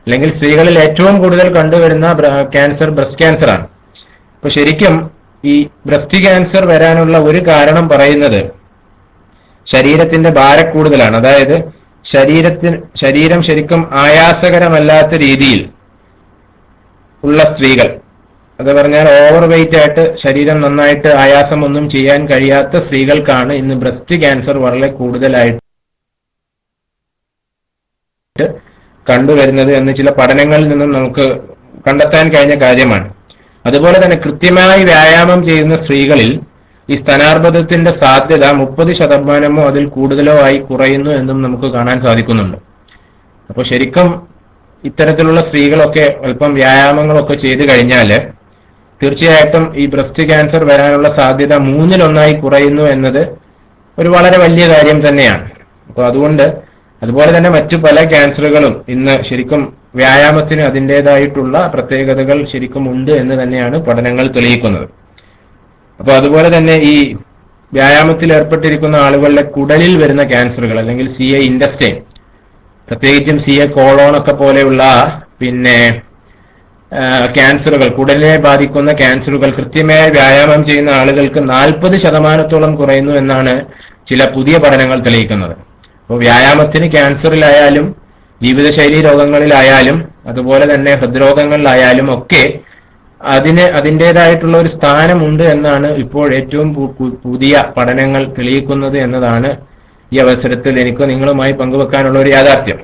അല്ലെങ്കിൽ സ്ത്രീകളിൽ ഏറ്റവും കൂടുതൽ കണ്ടുവരുന്ന ക്യാൻസർ ബ്രസ്റ്റ് ക്യാൻസർ ആണ്. അപ്പൊ ശരിക്കും ഈ ബ്രസ്റ്റ് ക്യാൻസർ വരാനുള്ള ഒരു കാരണം പറയുന്നത് ശരീരത്തിന്റെ ഭാരക്കൂടുതലാണ്. അതായത് ശരീരം ശരിക്കും ആയാസകരമല്ലാത്ത രീതിയിൽ ഉള്ള സ്ത്രീകൾ, അത് പറഞ്ഞാൽ ഓവർ വെയിറ്റ് ആയിട്ട് ശരീരം നന്നായിട്ട് ആയാസം ഒന്നും ചെയ്യാൻ കഴിയാത്ത സ്ത്രീകൾക്കാണ് ഇന്ന് ബ്രസ്റ്റ് ക്യാൻസർ വളരെ കൂടുതലായിട്ട് കണ്ടുവരുന്നത് എന്ന് ചില പഠനങ്ങളിൽ നിന്നും നമുക്ക് കണ്ടെത്താൻ കഴിഞ്ഞ കാര്യമാണ്. അതുപോലെ തന്നെ കൃത്യമായി വ്യായാമം ചെയ്യുന്ന സ്ത്രീകളിൽ ഈ സ്തനാർബുദത്തിന്റെ സാധ്യത 30% അതിൽ കൂടുതലോ ആയി കുറയുന്നു എന്നും നമുക്ക് കാണാൻ സാധിക്കുന്നുണ്ട്. അപ്പോൾ ശരിക്കും ഇത്തരത്തിലുള്ള സ്ത്രീകളൊക്കെ അല്പം വ്യായാമങ്ങളൊക്കെ ചെയ്തു കഴിഞ്ഞാൽ തീർച്ചയായിട്ടും ഈ ബ്രസ്റ്റ് ക്യാൻസർ വരാനുള്ള സാധ്യത 1/3 കുറയുന്നു എന്നത് ഒരു വളരെ വലിയ കാര്യം തന്നെയാണ്. അപ്പോൾ അതുപോലെ തന്നെ മറ്റു പല ക്യാൻസറുകളും ഇന്ന് ശരിക്കും വ്യായാമത്തിന് അതിൻ്റെതായിട്ടുള്ള പ്രത്യേകതകൾ ശരിക്കും ഉണ്ട് എന്ന് തന്നെയാണ് പഠനങ്ങൾ തെളിയിക്കുന്നത്. അപ്പോൾ അതുപോലെ തന്നെ ഈ വ്യായാമത്തിൽ ഏർപ്പെട്ടിരിക്കുന്ന ആളുകളുടെ കുടലിൽ വരുന്ന ക്യാൻസറുകൾ, അല്ലെങ്കിൽ CA ഇൻഡസ്റ്റൈൻ, പ്രത്യേകിച്ചും CA കോളോൺ ഒക്കെ പോലെയുള്ള പിന്നെ ക്യാൻസറുകൾ, കുടലിനെ ബാധിക്കുന്ന ക്യാൻസറുകൾ കൃത്യമായി വ്യായാമം ചെയ്യുന്ന ആളുകൾക്ക് 40% കുറയുന്നു എന്നാണ് ചില പുതിയ പഠനങ്ങൾ തെളിയിക്കുന്നത്. അപ്പോൾ വ്യായാമത്തിന് ക്യാൻസറിലായാലും ജീവിതശൈലി രോഗങ്ങളിലായാലും അതുപോലെ തന്നെ ഹൃദ്രോഗങ്ങളിലായാലും ഒക്കെ അതിൻ്റെതായിട്ടുള്ള ഒരു സ്ഥാനമുണ്ട് എന്നാണ് ഇപ്പോൾ ഏറ്റവും പുതിയ പഠനങ്ങൾ തെളിയിക്കുന്നത് എന്നതാണ് ഈ അവസരത്തിൽ എനിക്ക് നിങ്ങളുമായി പങ്കുവെക്കാനുള്ള ഒരു യാഥാർത്ഥ്യം.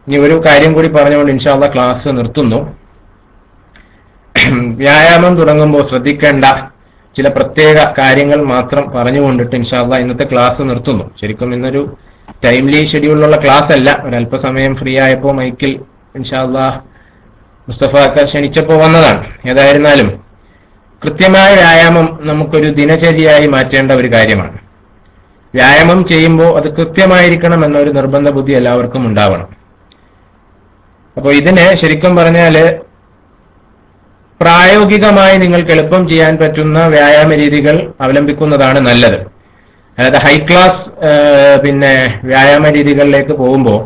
ഇനി ഒരു കാര്യം കൂടി പറഞ്ഞുകൊണ്ട് ഇൻഷാ അല്ലാഹ് ക്ലാസ് നിർത്തുന്നു. വ്യായാമം തുടങ്ങുമ്പോൾ ശ്രദ്ധിക്കേണ്ട ചില പ്രത്യേക കാര്യങ്ങൾ മാത്രം പറഞ്ഞുകൊണ്ടിട്ട് ഇൻഷാ അല്ലാഹ് ഇന്നത്തെ ക്ലാസ് നിർത്തുന്നു. ശരിക്കും ഇന്നൊരു ടൈംലി ഷെഡ്യൂളിലുള്ള ക്ലാസ് അല്ല, ഒരല്പസമയം ഫ്രീ ആയപ്പോൾ മൈക്കിൽ ഇൻഷാ അല്ലാഹ് മുസ്തഫ ഒക്കെ ക്ഷണിച്ചപ്പോൾ വന്നതാണ്. ഏതായിരുന്നാലും കൃത്യമായ വ്യായാമം നമുക്കൊരു ദിനചര്യയായി മാറ്റേണ്ട ഒരു കാര്യമാണ്. വ്യായാമം ചെയ്യുമ്പോൾ അത് കൃത്യമായിരിക്കണം എന്നൊരു നിർബന്ധ ബുദ്ധി എല്ലാവർക്കും ഉണ്ടാവണം. അപ്പോൾ ഇതിനെ ശരിക്കും പറഞ്ഞാല് പ്രായോഗികമായി നിങ്ങൾക്ക് എളുപ്പം ചെയ്യാൻ പറ്റുന്ന വ്യായാമ രീതികൾ അവലംബിക്കുന്നതാണ് നല്ലത്. അതായത് ഹൈ ക്ലാസ് വ്യായാമ രീതികളിലേക്ക് പോകുമ്പോൾ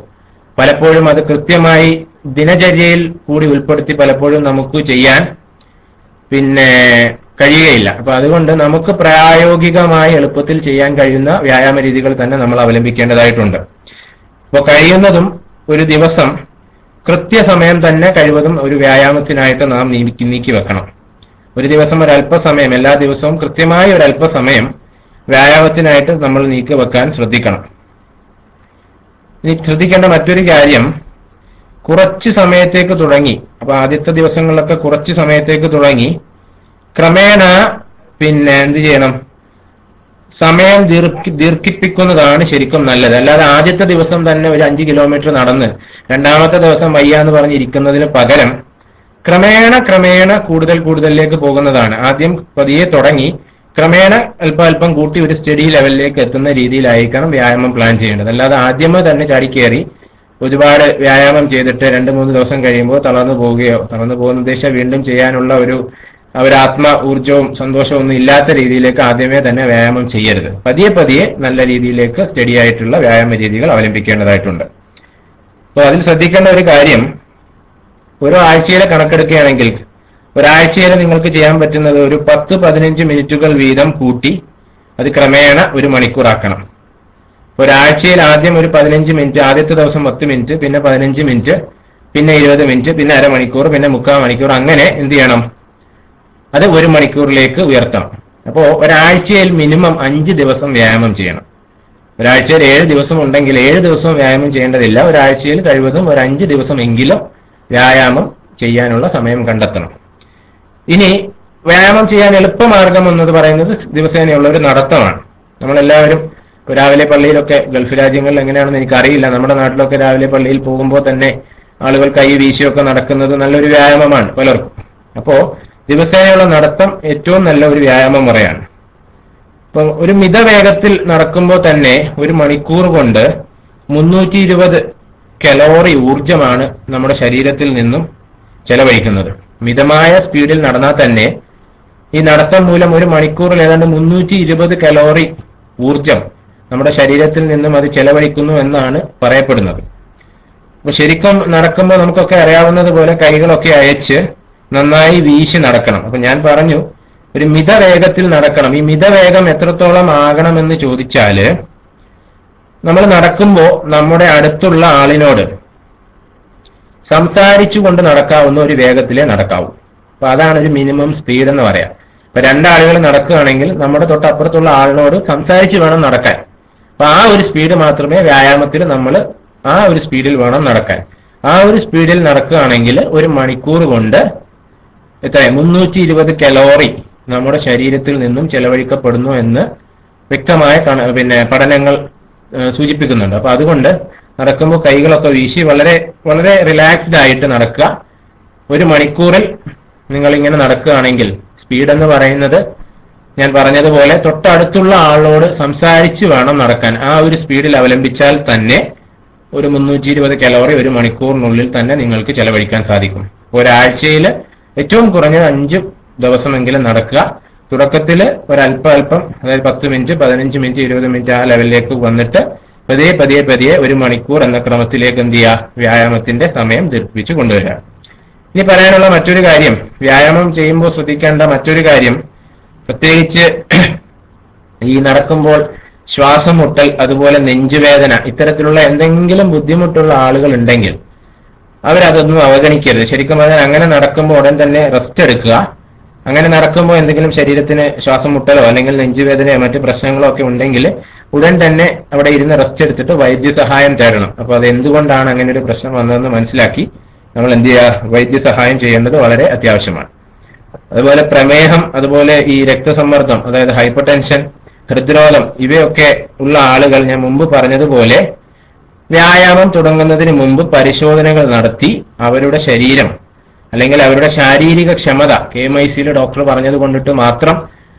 പലപ്പോഴും അത് കൃത്യമായി ദിനചര്യയിൽ കൂടി ഉൾപ്പെടുത്തി പലപ്പോഴും നമുക്ക് ചെയ്യാൻ കഴിയുകയില്ല. അപ്പൊ അതുകൊണ്ട് നമുക്ക് പ്രായോഗികമായി എളുപ്പത്തിൽ ചെയ്യാൻ കഴിയുന്ന വ്യായാമ രീതികൾ തന്നെ നമ്മൾ അവലംബിക്കേണ്ടതായിട്ടുണ്ട്. അപ്പോൾ കഴിയുന്നതും ഒരു ദിവസം കൃത്യസമയം തന്നെ കഴിവതും ഒരു വ്യായാമത്തിനായിട്ട് നാം നീക്കി വെക്കണം. ഒരു ദിവസം ഒരല്പസമയം, എല്ലാ ദിവസവും കൃത്യമായ ഒരല്പസമയം വ്യായാമത്തിനായിട്ട് നമ്മൾ നീക്കി വെക്കാൻ ശ്രദ്ധിക്കണം. ഇനി ശ്രദ്ധിക്കേണ്ട മറ്റൊരു കാര്യം, കുറച്ച് സമയത്തേക്ക് തുടങ്ങി, അപ്പൊ ആദ്യത്തെ ദിവസങ്ങളിലൊക്കെ കുറച്ച് സമയത്തേക്ക് തുടങ്ങി ക്രമേണ എന്ത് ചെയ്യണം, സമയം ദീർഘിപ്പിക്കുന്നതാണ് ശരിക്കും നല്ലത്. അല്ലാതെ ആദ്യത്തെ ദിവസം തന്നെ ഒരു 5 കിലോമീറ്റർ നടന്ന് രണ്ടാമത്തെ ദിവസം വയ്യാന്ന് പറഞ്ഞിരിക്കുന്നതിന് പകരം ക്രമേണ കൂടുതലിലേക്ക് പോകുന്നതാണ്. ആദ്യം പതിയെ തുടങ്ങി ക്രമേണ അല്പം കൂട്ടി ഒരു സ്റ്റഡി ലെവലിലേക്ക് എത്തുന്ന രീതിയിലായിരിക്കണം വ്യായാമം പ്ലാൻ ചെയ്യേണ്ടത്. അല്ലാതെ ആദ്യമേ തന്നെ ചാടിക്കേറി ഒരുപാട് വ്യായാമം ചെയ്തിട്ട് 2-3 ദിവസം കഴിയുമ്പോൾ തളർന്നു പോകുന്ന ഉദ്ദേശം വീണ്ടും ചെയ്യാനുള്ള ഒരു ആത്മ ഊർജവും സന്തോഷവും ഒന്നും ഇല്ലാത്ത രീതിയിലേക്ക് ആദ്യമേ തന്നെ വ്യായാമം ചെയ്യരുത്. പതിയെ നല്ല രീതിയിലേക്ക് സ്റ്റഡി ആയിട്ടുള്ള വ്യായാമ രീതികൾ അവലംബിക്കേണ്ടതായിട്ടുണ്ട്. അപ്പോൾ അതിൽ ശ്രദ്ധിക്കേണ്ട ഒരു കാര്യം, ഓരോ ആഴ്ചയിലെ കണക്കെടുക്കുകയാണെങ്കിൽ ഒരാഴ്ചയിൽ നിങ്ങൾക്ക് ചെയ്യാൻ പറ്റുന്നത് ഒരു 10-15 മിനിറ്റുകൾ വീതം കൂട്ടി അത് ക്രമേണ 1 മണിക്കൂറാക്കണം. ഒരാഴ്ചയിൽ ആദ്യം ഒരു 15 മിനിറ്റ്, ആദ്യത്തെ ദിവസം 10 മിനിറ്റ്, പിന്നെ 15 മിനിറ്റ്, പിന്നെ 20 മിനിറ്റ്, പിന്നെ അരമണിക്കൂർ, പിന്നെ 3/4 മണിക്കൂർ, അങ്ങനെ എന്ത് ചെയ്യണം, അത് 1 മണിക്കൂറിലേക്ക് ഉയർത്തണം. അപ്പോൾ ഒരാഴ്ചയിൽ മിനിമം 5 ദിവസം വ്യായാമം ചെയ്യണം. ഒരാഴ്ചയിൽ 7 ദിവസം ഉണ്ടെങ്കിൽ 7 ദിവസവും വ്യായാമം ചെയ്യേണ്ടതില്ല. ഒരാഴ്ചയിൽ കഴിവതും ഒരു 5 ദിവസം എങ്കിലും വ്യായാമം ചെയ്യാനുള്ള സമയം കണ്ടെത്തണം. ഇനി വ്യായാമം ചെയ്യാൻ എളുപ്പമാർഗം എന്നത് പറയുന്നത് ദിവസേനയുള്ള ഒരു നടത്തമാണ്. നമ്മളെല്ലാവരും രാവിലെ പള്ളിയിലൊക്കെ, ഗൾഫ് രാജ്യങ്ങളിൽ എങ്ങനെയാണെന്ന് എനിക്കറിയില്ല, നമ്മുടെ നാട്ടിലൊക്കെ രാവിലെ പള്ളിയിൽ പോകുമ്പോൾ തന്നെ ആളുകൾ കൈ വീശിയൊക്കെ നടക്കുന്നത് നല്ലൊരു വ്യായാമമാണ് പലർക്കും. അപ്പോ ദിവസേനയുള്ള നടത്തം ഏറ്റവും നല്ല ഒരു വ്യായാമ മുറയാണ്. ഇപ്പൊ ഒരു മിതവേഗത്തിൽ നടക്കുമ്പോൾ തന്നെ 1 മണിക്കൂർ കൊണ്ട് 320 കലോറി ഊർജമാണ് നമ്മുടെ ശരീരത്തിൽ നിന്നും ചെലവഴിക്കുന്നത്. മിതമായ സ്പീഡിൽ നടന്നാൽ തന്നെ ഈ നടത്തം മൂലം 1 മണിക്കൂറിൽ ഏതാണ്ട് 320 കലോറി ഊർജം നമ്മുടെ ശരീരത്തിൽ നിന്നും അത് ചെലവഴിക്കുന്നു എന്നാണ് പറയപ്പെടുന്നത്. അപ്പൊ ശരിക്കും നടക്കുമ്പോൾ നമുക്കൊക്കെ അറിയാവുന്നത് പോലെ കൈകളൊക്കെ അയച്ച് നന്നായി വീശി നടക്കണം. അപ്പൊ ഞാൻ പറഞ്ഞു ഒരു മിതവേഗത്തിൽ നടക്കണം. ഈ മിതവേഗം എത്രത്തോളം ആകണമെന്ന് ചോദിച്ചാല് നമ്മൾ നടക്കുമ്പോൾ നമ്മുടെ അടുത്തുള്ള ആളിനോട് സംസാരിച്ചു കൊണ്ട് നടക്കാവുന്ന ഒരു വേഗത്തിലേ നടക്കാവൂ. അപ്പൊ അതാണ് ഒരു മിനിമം സ്പീഡ് എന്ന് പറയാം. ഇപ്പൊ 2 ആളുകൾ നടക്കുകയാണെങ്കിൽ നമ്മുടെ തൊട്ടപ്പുറത്തുള്ള ആളിനോട് സംസാരിച്ച് വേണം നടക്കാൻ. അപ്പൊ ആ ഒരു സ്പീഡ് മാത്രമേ വ്യായാമത്തിൽ നമ്മൾ ആ ഒരു സ്പീഡിൽ വേണം നടക്കാൻ. ആ ഒരു സ്പീഡിൽ നടക്കുകയാണെങ്കിൽ 1 മണിക്കൂർ കൊണ്ട് എത്ര 320 കലോറി നമ്മുടെ ശരീരത്തിൽ നിന്നും ചെലവഴിക്കപ്പെടുന്നു എന്ന് വ്യക്തമായ പഠനങ്ങൾ സൂചിപ്പിക്കുന്നുണ്ട്. അപ്പൊ അതുകൊണ്ട് നടക്കുമ്പോൾ കൈകളൊക്കെ വീശി വളരെ വളരെ റിലാക്സ്ഡ് ആയിട്ട് നടക്കുക. 1 മണിക്കൂറിൽ നിങ്ങൾ ഇങ്ങനെ നടക്കുകയാണെങ്കിൽ സ്പീഡ് എന്ന് പറയുന്നത് ഞാൻ പറഞ്ഞതുപോലെ തൊട്ടടുത്തുള്ള ആളോട് സംസാരിച്ച് വേണം നടക്കാൻ. ആ ഒരു സ്പീഡിൽ അവലംബിച്ചാൽ തന്നെ ഒരു 320 കലോറി 1 മണിക്കൂറിനുള്ളിൽ തന്നെ നിങ്ങൾക്ക് ചെലവഴിക്കാൻ സാധിക്കും. ഒരാഴ്ചയിൽ ഏറ്റവും കുറഞ്ഞത് 5 ദിവസമെങ്കിലും നടക്കുക. തുടക്കത്തിൽ ഒരല്പം അതായത് 10 മിനിറ്റ് 15 മിനിറ്റ് 20 മിനിറ്റ് ആ ലെവലിലേക്ക് വന്നിട്ട് പതിയെ 1 മണിക്കൂർ എന്ന ക്രമത്തിലേക്ക് എന്ത് ചെയ്യുക, വ്യായാമത്തിന്റെ സമയം ദീർഘിപ്പിച്ച് കൊണ്ടുവരിക. ഇനി പറയാനുള്ള മറ്റൊരു കാര്യം, വ്യായാമം ചെയ്യുമ്പോൾ ശ്രദ്ധിക്കേണ്ട മറ്റൊരു കാര്യം, പ്രത്യേകിച്ച് ഈ നടക്കുമ്പോൾ ശ്വാസം മുട്ടൽ അതുപോലെ നെഞ്ചുവേദന ഇത്തരത്തിലുള്ള എന്തെങ്കിലും ബുദ്ധിമുട്ടുള്ള ആളുകൾ ഉണ്ടെങ്കിൽ അവരതൊന്നും അവഗണിക്കരുത്. ശരിക്കും പറഞ്ഞാൽ അങ്ങനെ നടക്കുമ്പോൾ ഉടൻ തന്നെ റെസ്റ്റ് എടുക്കുക. അങ്ങനെ നടക്കുമ്പോൾ എന്തെങ്കിലും ശരീരത്തിന് ശ്വാസം മുട്ടലോ അല്ലെങ്കിൽ നെഞ്ചുവേദനയോ മറ്റു പ്രശ്നങ്ങളോ ഒക്കെ ഉണ്ടെങ്കിൽ ഉടൻ തന്നെ അവിടെ ഇരുന്ന് റെസ്റ്റ് എടുത്തിട്ട് വൈദ്യസഹായം തേടണം. അപ്പൊ അത് എന്തുകൊണ്ടാണ് അങ്ങനെ ഒരു പ്രശ്നം വന്നതെന്ന് മനസ്സിലാക്കി നമ്മൾ എന്ത് ചെയ്യുക, വൈദ്യസഹായം ചെയ്യേണ്ടത് വളരെ അത്യാവശ്യമാണ്. അതുപോലെ പ്രമേഹം, അതുപോലെ ഈ രക്തസമ്മർദ്ദം അതായത് ഹൈപ്പർ ടെൻഷൻ, ഹൃദ്രോഗം ഇവയൊക്കെ ഉള്ള ആളുകൾ ഞാൻ മുമ്പ് പറഞ്ഞതുപോലെ വ്യായാമം തുടങ്ങുന്നതിന് മുമ്പ് പരിശോധനകൾ നടത്തി അവരുടെ ശരീരം അല്ലെങ്കിൽ അവരുടെ ശാരീരിക ക്ഷമത, KMIC ഡോക്ടർ പറഞ്ഞത് കൊണ്ടിട്ട് മാത്രം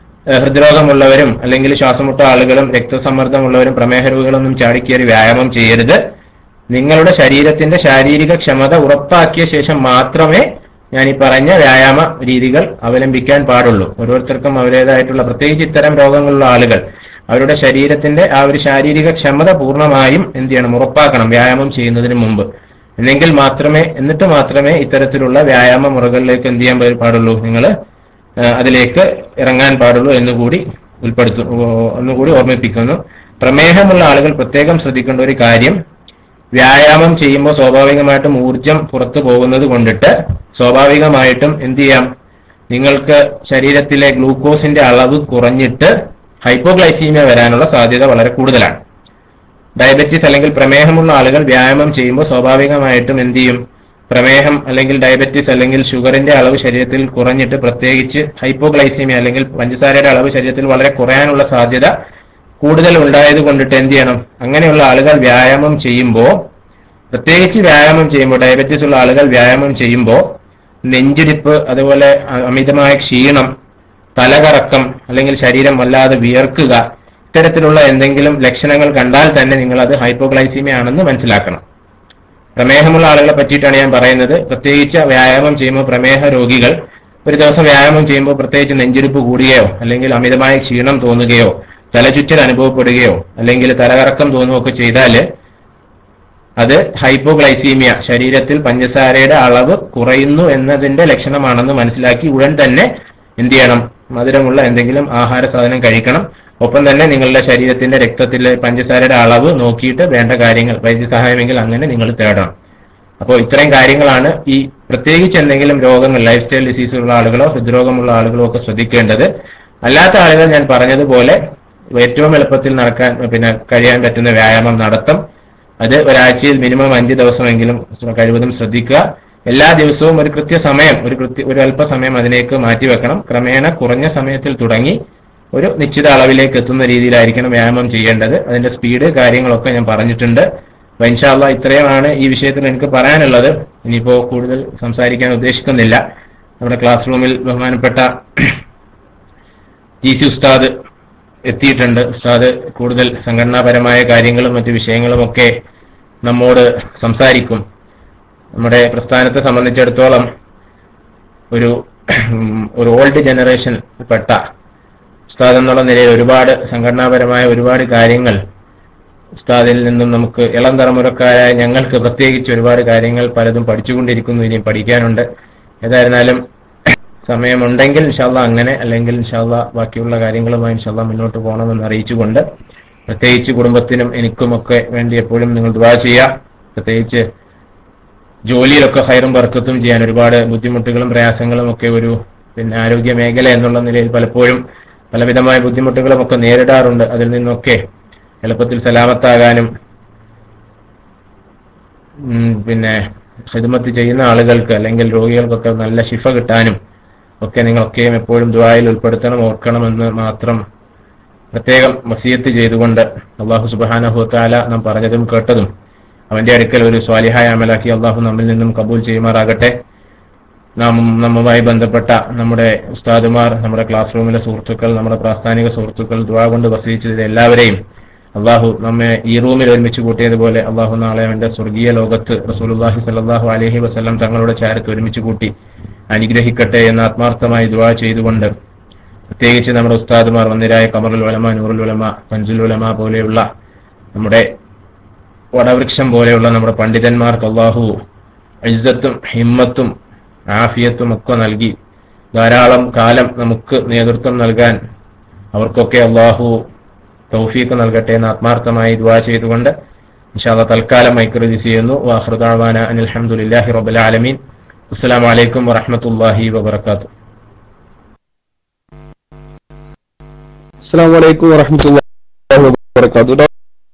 ഹൃദ്രോഗമുള്ളവരും അല്ലെങ്കിൽ ശ്വാസമുട്ട ആളുകളും രക്തസമ്മർദ്ദമുള്ളവരും പ്രമേഹ രോഗികളൊന്നും ചാടിക്കേറി വ്യായാമം ചെയ്യരുത്. നിങ്ങളുടെ ശരീരത്തിന്റെ ശാരീരിക ക്ഷമത ഉറപ്പാക്കിയ ശേഷം മാത്രമേ ഞാൻ ഈ പറഞ്ഞ വ്യായാമ രീതികൾ അവലംബിക്കാൻ പാടുള്ളൂ. ഓരോരുത്തർക്കും അവരുടേതായിട്ടുള്ള പ്രത്യേകിച്ച് ഇത്തരം രോഗങ്ങളുള്ള ആളുകൾ അവരുടെ ശരീരത്തിന്റെ ആ ഒരു ശാരീരിക ക്ഷമത പൂർണ്ണമായും എന്ത് ചെയ്യണം, ഉറപ്പാക്കണം വ്യായാമം ചെയ്യുന്നതിന് മുമ്പ്. എന്നിട്ട് മാത്രമേ ഇത്തരത്തിലുള്ള വ്യായാമ മുറകളിലേക്ക് എന്ത് ചെയ്യാൻ പാടുള്ളൂ, നിങ്ങൾ അതിലേക്ക് ഇറങ്ങാൻ പാടുള്ളൂ എന്നുകൂടി ഓർമ്മിപ്പിക്കുന്നു. പ്രമേഹമുള്ള ആളുകൾ പ്രത്യേകം ശ്രദ്ധിക്കേണ്ട ഒരു കാര്യം, വ്യായാമം ചെയ്യുമ്പോൾ സ്വാഭാവികമായിട്ടും ഊർജം പുറത്തു പോകുന്നത് കൊണ്ടിട്ട് സ്വാഭാവികമായിട്ടും എന്ത് ചെയ്യാം, നിങ്ങൾക്ക് ശരീരത്തിലെ ഗ്ലൂക്കോസിന്റെ അളവ് കുറഞ്ഞിട്ട് ഹൈപ്പോഗ്ലൈസീമിയ വരാനുള്ള സാധ്യത വളരെ കൂടുതലാണ്. ഡയബറ്റീസ് അല്ലെങ്കിൽ പ്രമേഹമുള്ള ആളുകൾ വ്യായാമം ചെയ്യുമ്പോൾ സ്വാഭാവികമായിട്ടും എന്ത് ചെയ്യും, പ്രമേഹം അല്ലെങ്കിൽ ഡയബറ്റീസ് അല്ലെങ്കിൽ ഷുഗറിന്റെ അളവ് ശരീരത്തിൽ കുറഞ്ഞിട്ട് പ്രത്യേകിച്ച് ഹൈപ്പോഗ്ലൈസീമിയ അല്ലെങ്കിൽ പഞ്ചസാരയുടെ അളവ് ശരീരത്തിൽ വളരെ കുറയാനുള്ള സാധ്യത കൂടുതൽ ഉണ്ടായത് കൊണ്ടിട്ട് എന്ത് ചെയ്യണം, അങ്ങനെയുള്ള ആളുകൾ വ്യായാമം ചെയ്യുമ്പോൾ, പ്രത്യേകിച്ച് വ്യായാമം ചെയ്യുമ്പോൾ ഡയബറ്റീസ് ഉള്ള ആളുകൾ വ്യായാമം ചെയ്യുമ്പോൾ നെഞ്ചിടിപ്പ്, അതുപോലെ അമിതമായ ക്ഷീണം, തലകറക്കം അല്ലെങ്കിൽ ശരീരം വല്ലാതെ വിയർക്കുക ഇത്തരത്തിലുള്ള എന്തെങ്കിലും ലക്ഷണങ്ങൾ കണ്ടാൽ തന്നെ നിങ്ങൾ അത് ഹൈപ്പോഗ്ലൈസീമിയ ആണെന്ന് മനസ്സിലാക്കണം. പ്രമേഹമുള്ള ആളുകളെ പറ്റിയിട്ടാണ് ഞാൻ പറയുന്നത്. പ്രത്യേകിച്ച് വ്യായാമം ചെയ്യുമ്പോൾ പ്രമേഹ രോഗികൾ ഒരു ദിവസം വ്യായാമം ചെയ്യുമ്പോൾ പ്രത്യേകിച്ച് നെഞ്ചിടിപ്പ് കൂടുകയോ അല്ലെങ്കിൽ അമിതമായ ക്ഷീണം തോന്നുകയോ തലചുറ്റൽ അനുഭവപ്പെടുകയോ അല്ലെങ്കിൽ തലകറക്കം തോന്നുകയൊക്കെ ചെയ്താൽ അത് ഹൈപ്പോഗ്ലൈസീമിയ, ശരീരത്തിൽ പഞ്ചസാരയുടെ അളവ് കുറയുന്നു എന്നതിന്റെ ലക്ഷണമാണെന്ന് മനസ്സിലാക്കി ഉടൻ തന്നെ എന്ത് ചെയ്യണം, മധുരമുള്ള എന്തെങ്കിലും ആഹാര സാധനം കഴിക്കണം. ഒപ്പം തന്നെ നിങ്ങളുടെ ശരീരത്തിന്റെ രക്തത്തിലെ പഞ്ചസാരയുടെ അളവ് നോക്കിയിട്ട് വേണ്ട കാര്യങ്ങൾ വൈദ്യസഹായമെങ്കിൽ അങ്ങനെ നിങ്ങൾ തേടണം. അപ്പോൾ ഇത്രയും കാര്യങ്ങളാണ് ഈ പ്രത്യേകിച്ച് എന്തെങ്കിലും രോഗങ്ങൾ, ലൈഫ് സ്റ്റൈൽ ഡിസീസ് ഉള്ള ആളുകളോ ഹൃദ്രോഗമുള്ള ആളുകളോ ഒക്കെ ശ്രദ്ധിക്കേണ്ടത്. അല്ലാത്ത ആളുകൾ ഞാൻ പറഞ്ഞതുപോലെ ഏറ്റവും എളുപ്പത്തിൽ കഴിയാൻ പറ്റുന്ന വ്യായാമം നടത്തം, അത് ഒരാഴ്ചയിൽ മിനിമം 5 ദിവസമെങ്കിലും കഴിവതും ശ്രദ്ധിക്കുക. എല്ലാ ദിവസവും ഒരു കൃത്യസമയം ഒരു അല്പസമയം അതിലേക്ക് മാറ്റിവെക്കണം. ക്രമേണ കുറഞ്ഞ സമയത്തിൽ തുടങ്ങി ഒരു നിശ്ചിത അളവിലേക്ക് എത്തുന്ന രീതിയിലായിരിക്കണം വ്യായാമം ചെയ്യേണ്ടത്. അതിന്റെ സ്പീഡ് കാര്യങ്ങളൊക്കെ ഞാൻ പറഞ്ഞിട്ടുണ്ട്. അപ്പൊ ഇൻഷാ അല്ലാഹ് ഇത്രയുമാണ് ഈ വിഷയത്തിൽ എനിക്ക് പറയാനുള്ളത്. ഇനിയിപ്പോ കൂടുതൽ സംസാരിക്കാൻ ഉദ്ദേശിക്കുന്നില്ല. നമ്മുടെ ക്ലാസ് റൂമിൽ ബഹുമാനപ്പെട്ട GC ഉസ്താദ് എത്തിയിട്ടുണ്ട്. ഉസ്താദ് കൂടുതൽ സംഘടനാപരമായ കാര്യങ്ങളും മറ്റു വിഷയങ്ങളുമൊക്കെ നമ്മോട് സംസാരിക്കും. നമ്മുടെ പ്രസ്ഥാനത്തെ സംബന്ധിച്ചിടത്തോളം ഒരു ഓൾഡ് ജനറേഷൻ പെട്ട ഉസ്താദ് എന്നുള്ള നിലയിൽ ഒരുപാട് സംഘടനാപരമായ ഒരുപാട് കാര്യങ്ങൾ ഉസ്താദിൽ നിന്നും നമുക്ക് ഇളം തലമുറക്കാരായ ഞങ്ങൾക്ക് പ്രത്യേകിച്ച് ഒരുപാട് കാര്യങ്ങൾ പലതും പഠിച്ചുകൊണ്ടിരിക്കുന്നു, ഇനിയും പഠിക്കാനുണ്ട്. ഏതായിരുന്നാലും സമയമുണ്ടെങ്കിൽ ഇൻഷാല്ലാ അങ്ങനെ, അല്ലെങ്കിൽ ഇൻഷാല്ലാ ബാക്കിയുള്ള കാര്യങ്ങളുമായി ഇൻഷാല്ലാ മുന്നോട്ട് പോകണമെന്ന് അറിയിച്ചുകൊണ്ട്, പ്രത്യേകിച്ച് കുടുംബത്തിനും എനിക്കുമൊക്കെ വേണ്ടി എപ്പോഴും നിങ്ങൾ ദുആ ചെയ്യുക. പ്രത്യേകിച്ച് ജോലിയിലൊക്കെ ഖൈറും ബർക്കത്തും ചെയ്യാൻ ഒരുപാട് ബുദ്ധിമുട്ടുകളും പ്രയാസങ്ങളും ഒക്കെ ഒരു ആരോഗ്യ മേഖല എന്നുള്ള നിലയിൽ പലപ്പോഴും പലവിധമായ ബുദ്ധിമുട്ടുകളും ഒക്കെ നേരിടാറുണ്ട്. അതിൽ നിന്നൊക്കെ എളുപ്പത്തിൽ സലാമത്താകാനും ഖിദ്മത്ത് ചെയ്യുന്ന ആളുകൾക്ക് അല്ലെങ്കിൽ രോഗികൾക്കൊക്കെ നല്ല ശിഫ കിട്ടാനും ഒക്കെ നിങ്ങളൊക്കെയും എപ്പോഴും ദുആയിൽ ഉൾപ്പെടുത്തണം, ഓർക്കണമെന്ന് മാത്രം പ്രത്യേകം വസിയത്ത് ചെയ്തുകൊണ്ട്, അല്ലാഹു സുബ്ഹാനഹു വ തആല നാം പറഞ്ഞതും കേട്ടതും അവന്റെ അടുക്കൽ ഒരു സ്വാലിഹായ അമലാക്കി അല്ലാഹു നമ്മിൽ നിന്നും കബൂൽ ചെയ്യുമാറാകട്ടെ. നമ്മുമായി ബന്ധപ്പെട്ട നമ്മുടെ ഉസ്താദുമാർ, നമ്മുടെ ക്ലാസ് റൂമിലെ സുഹൃത്തുക്കൾ, നമ്മുടെ പ്രാസ്ഥാനിക സുഹൃത്തുക്കൾ, ദുആ കൊണ്ട് വസിയിച്ചത് എല്ലാവരെയും അല്ലാഹു നമ്മെ ഈ റൂമിൽ ഒരുമിച്ച് കൂട്ടിയതുപോലെ അല്ലാഹു നാളെ അവന്റെ സ്വർഗീയ ലോകത്ത് റസൂലുള്ളാഹി സ്വല്ലല്ലാഹു അലൈഹി വസല്ലം തങ്ങളുടെ ചാരത്ത് ഒരുമിച്ച് കൂട്ടി അനുഗ്രഹിക്കട്ടെ എന്ന് ആത്മാർത്ഥമായി ദുആ ചെയ്തുകൊണ്ട്, പ്രത്യേകിച്ച് നമ്മുടെ ഉസ്താദുമാർ വന്നിരായ ഖമറുൽ ഉലമ, നൂറുൽ ഉലമ, കൻസുൽ ഉലമ പോലെയുള്ള നമ്മുടെ വടവൃക്ഷം പോലെയുള്ള നമ്മുടെ പണ്ഡിതന്മാർക്ക് അല്ലാഹു ഇസ്സത്തും ഹിമ്മത്തും ആഫിയത്തും ഒക്കെ നൽകി ധാരാളം കാലം നമുക്ക് നേതൃത്വം നൽകാൻ അവർക്കൊക്കെ അല്ലാഹു തൗഫീഖ് നൽകട്ടെ എന്ന് ആത്മാർത്ഥമായി ദുആ ചെയ്തുകൊണ്ട് ഇൻഷാ അല്ലാഹ് തൽക്കാലം മൈക്ക് റിലീസ് ചെയ്യുന്നു. വആഖിറു ദഅവാന അനിൽ ഹംദുലില്ലാഹി റബ്ബിൽ ആലമീൻ. അസ്സലാമു അലൈക്കും വറഹ്മത്തുള്ളാഹി വബറകാതുഹു. അസ്സലാമു അലൈക്കും വറഹ്മത്തുള്ളാഹി വബറകാതുഹു.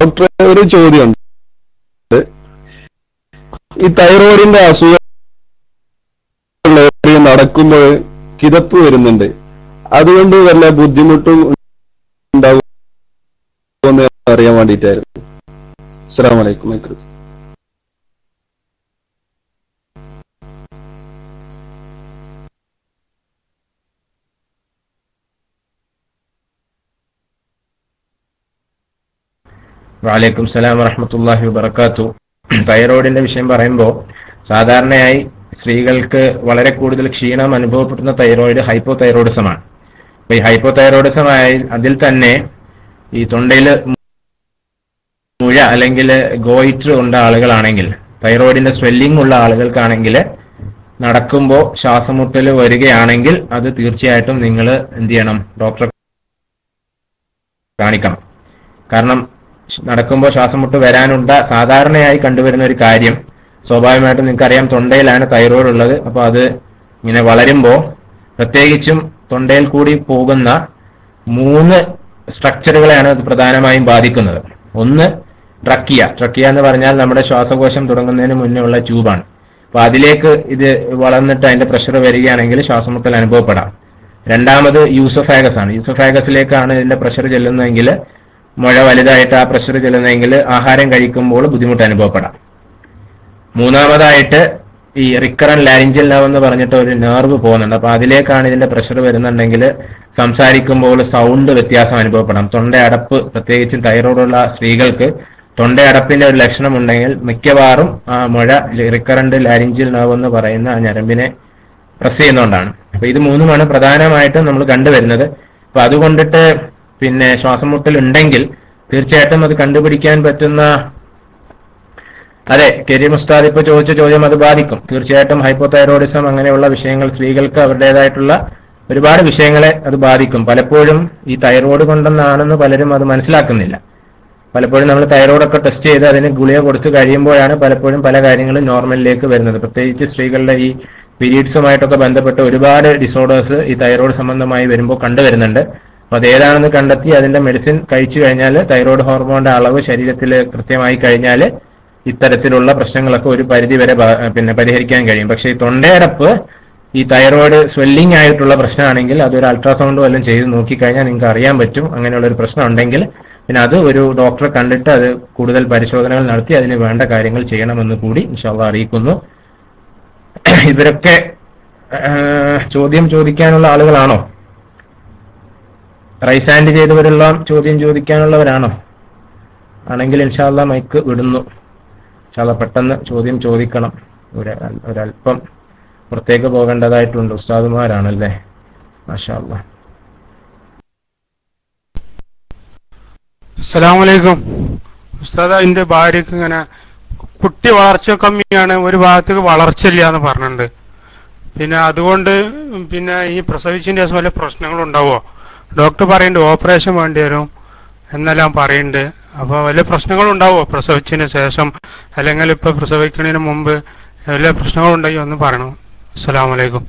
ഡോക്ടർ, ഒരു ചോദ്യമുണ്ട്. ഈ തൈറോയിഡിന്റെ അസുഖം നടക്കുമ്പോൾ കിതപ്പ് വരുന്നുണ്ട്, അതുകൊണ്ട് വല്ല ബുദ്ധിമുട്ടും ഉണ്ടാകുമെന്ന് അറിയാൻ വേണ്ടിയിട്ടായിരുന്നു. അസ്സലാമു അലൈക്കും. വഅലൈക്കും സലാം വറഹ്മത്തുള്ളാഹി വബറകാതുഹു. തൈറോയിഡിന്റെ വിഷയം പറയുമ്പോൾ സാധാരണയായി സ്ത്രീകൾക്ക് വളരെ കൂടുതൽ ക്ഷീണം അനുഭവപ്പെടുന്ന തൈറോയിഡ് ഹൈപ്പോതൈറോയിഡിസമാണ്. അപ്പൊ ഈ ഹൈപ്പോതൈറോയിഡിസം ആയി അതിൽ തന്നെ ഈ തൊണ്ടയിൽ മുഴ അല്ലെങ്കിൽ ഗോയിറ്റർ ഉള്ള ആളുകളാണെങ്കിൽ, തൈറോയിഡിന്റെ സ്വെല്ലിംഗ് ഉള്ള ആളുകൾക്കാണെങ്കിൽ നടക്കുമ്പോൾ ശ്വാസമുട്ടൽ വരികയാണെങ്കിൽ അത് തീർച്ചയായിട്ടും നിങ്ങൾ എന്ത് ചെയ്യണം? ഡോക്ടറെ കാണിക്കണം. കാരണം നടക്കുമ്പോൾ ശ്വാസമുട്ട് വരാനുള്ള സാധാരണയായി കണ്ടുവരുന്ന ഒരു കാര്യം, സ്വാഭാവികമായിട്ടും നിങ്ങൾക്കറിയാം തൊണ്ടയിലാണ് തൈറോയിഡ് ഉള്ളത്. അപ്പോൾ അത് ഇങ്ങനെ വളരുമ്പോൾ പ്രത്യേകിച്ചും തൊണ്ടയിൽ കൂടി പോകുന്ന 3 സ്ട്രക്ചറുകളെയാണ് അത് പ്രധാനമായും ബാധിക്കുന്നത്. ഒന്ന് ട്രക്കിയ എന്ന് പറഞ്ഞാൽ നമ്മുടെ ശ്വാസകോശം തുടങ്ങുന്നതിന് മുന്നേ ഉള്ള ട്യൂബാണ്. അപ്പൊ അതിലേക്ക് ഇത് വളർന്നിട്ട് അതിന്റെ പ്രഷർ വരികയാണെങ്കിൽ ശ്വാസമുട്ടൽ അനുഭവപ്പെടാം. രണ്ടാമത് യൂസോഫാഗസ് ആണ്. യൂസോഫാഗസിലേക്കാണ് ഇതിന്റെ പ്രഷർ ചെല്ലുന്നതെങ്കിൽ, മുഴ വലുതായിട്ട് ആ പ്രഷർ ചെല്ലുന്നതെങ്കിൽ ആഹാരം കഴിക്കുമ്പോൾ ബുദ്ധിമുട്ട് അനുഭവപ്പെടാം. മൂന്നാമതായിട്ട് ഈ റിക്കറന്റ് ലാരിഞ്ചൽ നെർവ് എന്ന് പറഞ്ഞിട്ട് ഒരു നെർവ് പോകുന്നുണ്ട്. അപ്പൊ അതിലേക്കാണ് ഇതിന്റെ പ്രഷർ വരുന്നുണ്ടെങ്കിൽ സംസാരിക്കുമ്പോൾ സൗണ്ട് വ്യത്യാസം അനുഭവപ്പെടാം. തൊണ്ടയടപ്പ്, പ്രത്യേകിച്ചും തൈറോയിഡുള്ള സ്ത്രീകൾക്ക് തൊണ്ടയടപ്പിന്റെ ഒരു ലക്ഷണം ഉണ്ടെങ്കിൽ മിക്കവാറും ആ മുഴ റിക്കറന്റ് ലാരിഞ്ചൽ നെർവ് എന്ന് പറയുന്ന ആ ഞരമ്പിനെ പ്രസ് ചെയ്യുന്നതുകൊണ്ടാണ്. അപ്പൊ ഇത് 3മാണ് പ്രധാനമായിട്ടും നമ്മൾ കണ്ടുവരുന്നത്. അപ്പൊ അതുകൊണ്ടിട്ട് ശ്വാസം മുട്ടൽ ഉണ്ടെങ്കിൽ തീർച്ചയായിട്ടും അത് കണ്ടുപിടിക്കാൻ പറ്റുന്ന, അതെ കരീം ഉസ്താദ് ഇപ്പൊ ചോദിച്ച ചോദ്യം അത് ബാധിക്കും. തീർച്ചയായിട്ടും ഹൈപ്പോതൈറോയിഡിസം അങ്ങനെയുള്ള വിഷയങ്ങൾ സ്ത്രീകൾക്ക് അവരുടേതായിട്ടുള്ള ഒരുപാട് വിഷയങ്ങളെ അത് ബാധിക്കും. പലപ്പോഴും ഈ തൈറോയ്ഡ് കൊണ്ടെന്നാണെന്ന് പലരും അത് മനസ്സിലാക്കുന്നില്ല. പലപ്പോഴും നമ്മൾ തൈറോയ്ഡൊക്കെ ടെസ്റ്റ് ചെയ്ത് അതിന് ഗുളിക കൊടുത്തു കഴിയുമ്പോഴാണ് പലപ്പോഴും പല കാര്യങ്ങളും നോർമലിലേക്ക് വരുന്നത്. പ്രത്യേകിച്ച് സ്ത്രീകളുടെ ഈ പീരീഡ്സുമായിട്ടൊക്കെ ബന്ധപ്പെട്ട് ഒരുപാട് ഡിസോർഡേഴ്സ് ഈ തൈറോയ്ഡ് സംബന്ധമായി വരുമ്പോൾ കണ്ടുവരുന്നുണ്ട്. അപ്പൊ അതേതാണെന്ന് കണ്ടെത്തി അതിന്റെ മെഡിസിൻ കഴിച്ചു കഴിഞ്ഞാൽ, തൈറോയ്ഡ് ഹോർമോണിന്റെ അളവ് ശരീരത്തിൽ കൃത്യമായി കഴിഞ്ഞാൽ ഇത്തരത്തിലുള്ള പ്രശ്നങ്ങളൊക്കെ ഒരു പരിധി വരെ പരിഹരിക്കാൻ കഴിയും. പക്ഷെ ഈ തൊണ്ടയടപ്പ് ഈ തൈറോയ്ഡ് സ്വെല്ലിംഗ് ആയിട്ടുള്ള പ്രശ്നമാണെങ്കിൽ അതൊരു അൾട്രാസൗണ്ട് വല്ലതും ചെയ്ത് നോക്കിക്കഴിഞ്ഞാൽ നിങ്ങൾക്ക് അറിയാൻ പറ്റും. അങ്ങനെയുള്ള ഒരു പ്രശ്നം ഉണ്ടെങ്കിൽ പിന്നെ അത് ഒരു ഡോക്ടറെ കണ്ടിട്ട് അത് കൂടുതൽ പരിശോധനകൾ നടത്തി അതിന് വേണ്ട കാര്യങ്ങൾ ചെയ്യണമെന്ന് കൂടി ഇൻഷാ അല്ലാഹ് അറിയിക്കുന്നു. ഇവരൊക്കെ ചോദ്യം ചോദിക്കാനുള്ള ആളുകളാണോ? റൈസ് ഹാൻഡ് ചെയ്തവരെല്ലാം ചോദ്യം ചോദിക്കാനുള്ളവരാണോ? ആണെങ്കിൽ ഇൻഷാ അല്ലാഹ് മൈക്ക് വിടുന്നു. ഇൻഷാ അല്ലാഹ് പെട്ടെന്ന് ചോദ്യം ചോദിക്കണം. ഒരല്പം പുറത്തേക്ക് പോകേണ്ടതായിട്ടുണ്ട്. ഉസ്താദുമാരാണല്ലേ? മാഷാ അല്ലാഹ്. അസ്സലാമു അലൈക്കും. ഉസ്താദ, എന്റെ ഭാര്യക്ക് ഇങ്ങനെ കുട്ടി വളർച്ച കമ്മിയാണ്, ഒരു ഭാഗത്തേക്ക് വളർച്ചയില്ല എന്ന് പറഞ്ഞിട്ടുണ്ട്. പിന്നെ അതുകൊണ്ട് പിന്നെ ഈ പ്രസവിച്ചതിന്റെ ശേഷം വല്ല പ്രശ്നങ്ങളും ഉണ്ടാവോ? ഡോക്ടർ പറയുന്നുണ്ട് ഓപ്പറേഷൻ വേണ്ടി വരും എന്നെല്ലാം പറയുന്നുണ്ട്. അപ്പൊ വല്ല പ്രശ്നങ്ങളും ഉണ്ടാവോ പ്രസവിച്ചതിന് ശേഷം, അല്ലെങ്കിൽ ഇപ്പൊ പ്രസവിക്കുന്നതിന് മുമ്പ് വല്ല പ്രശ്നങ്ങളുണ്ടായി ഒന്ന് പറയണം. അസ്സലാമു അലൈക്കും.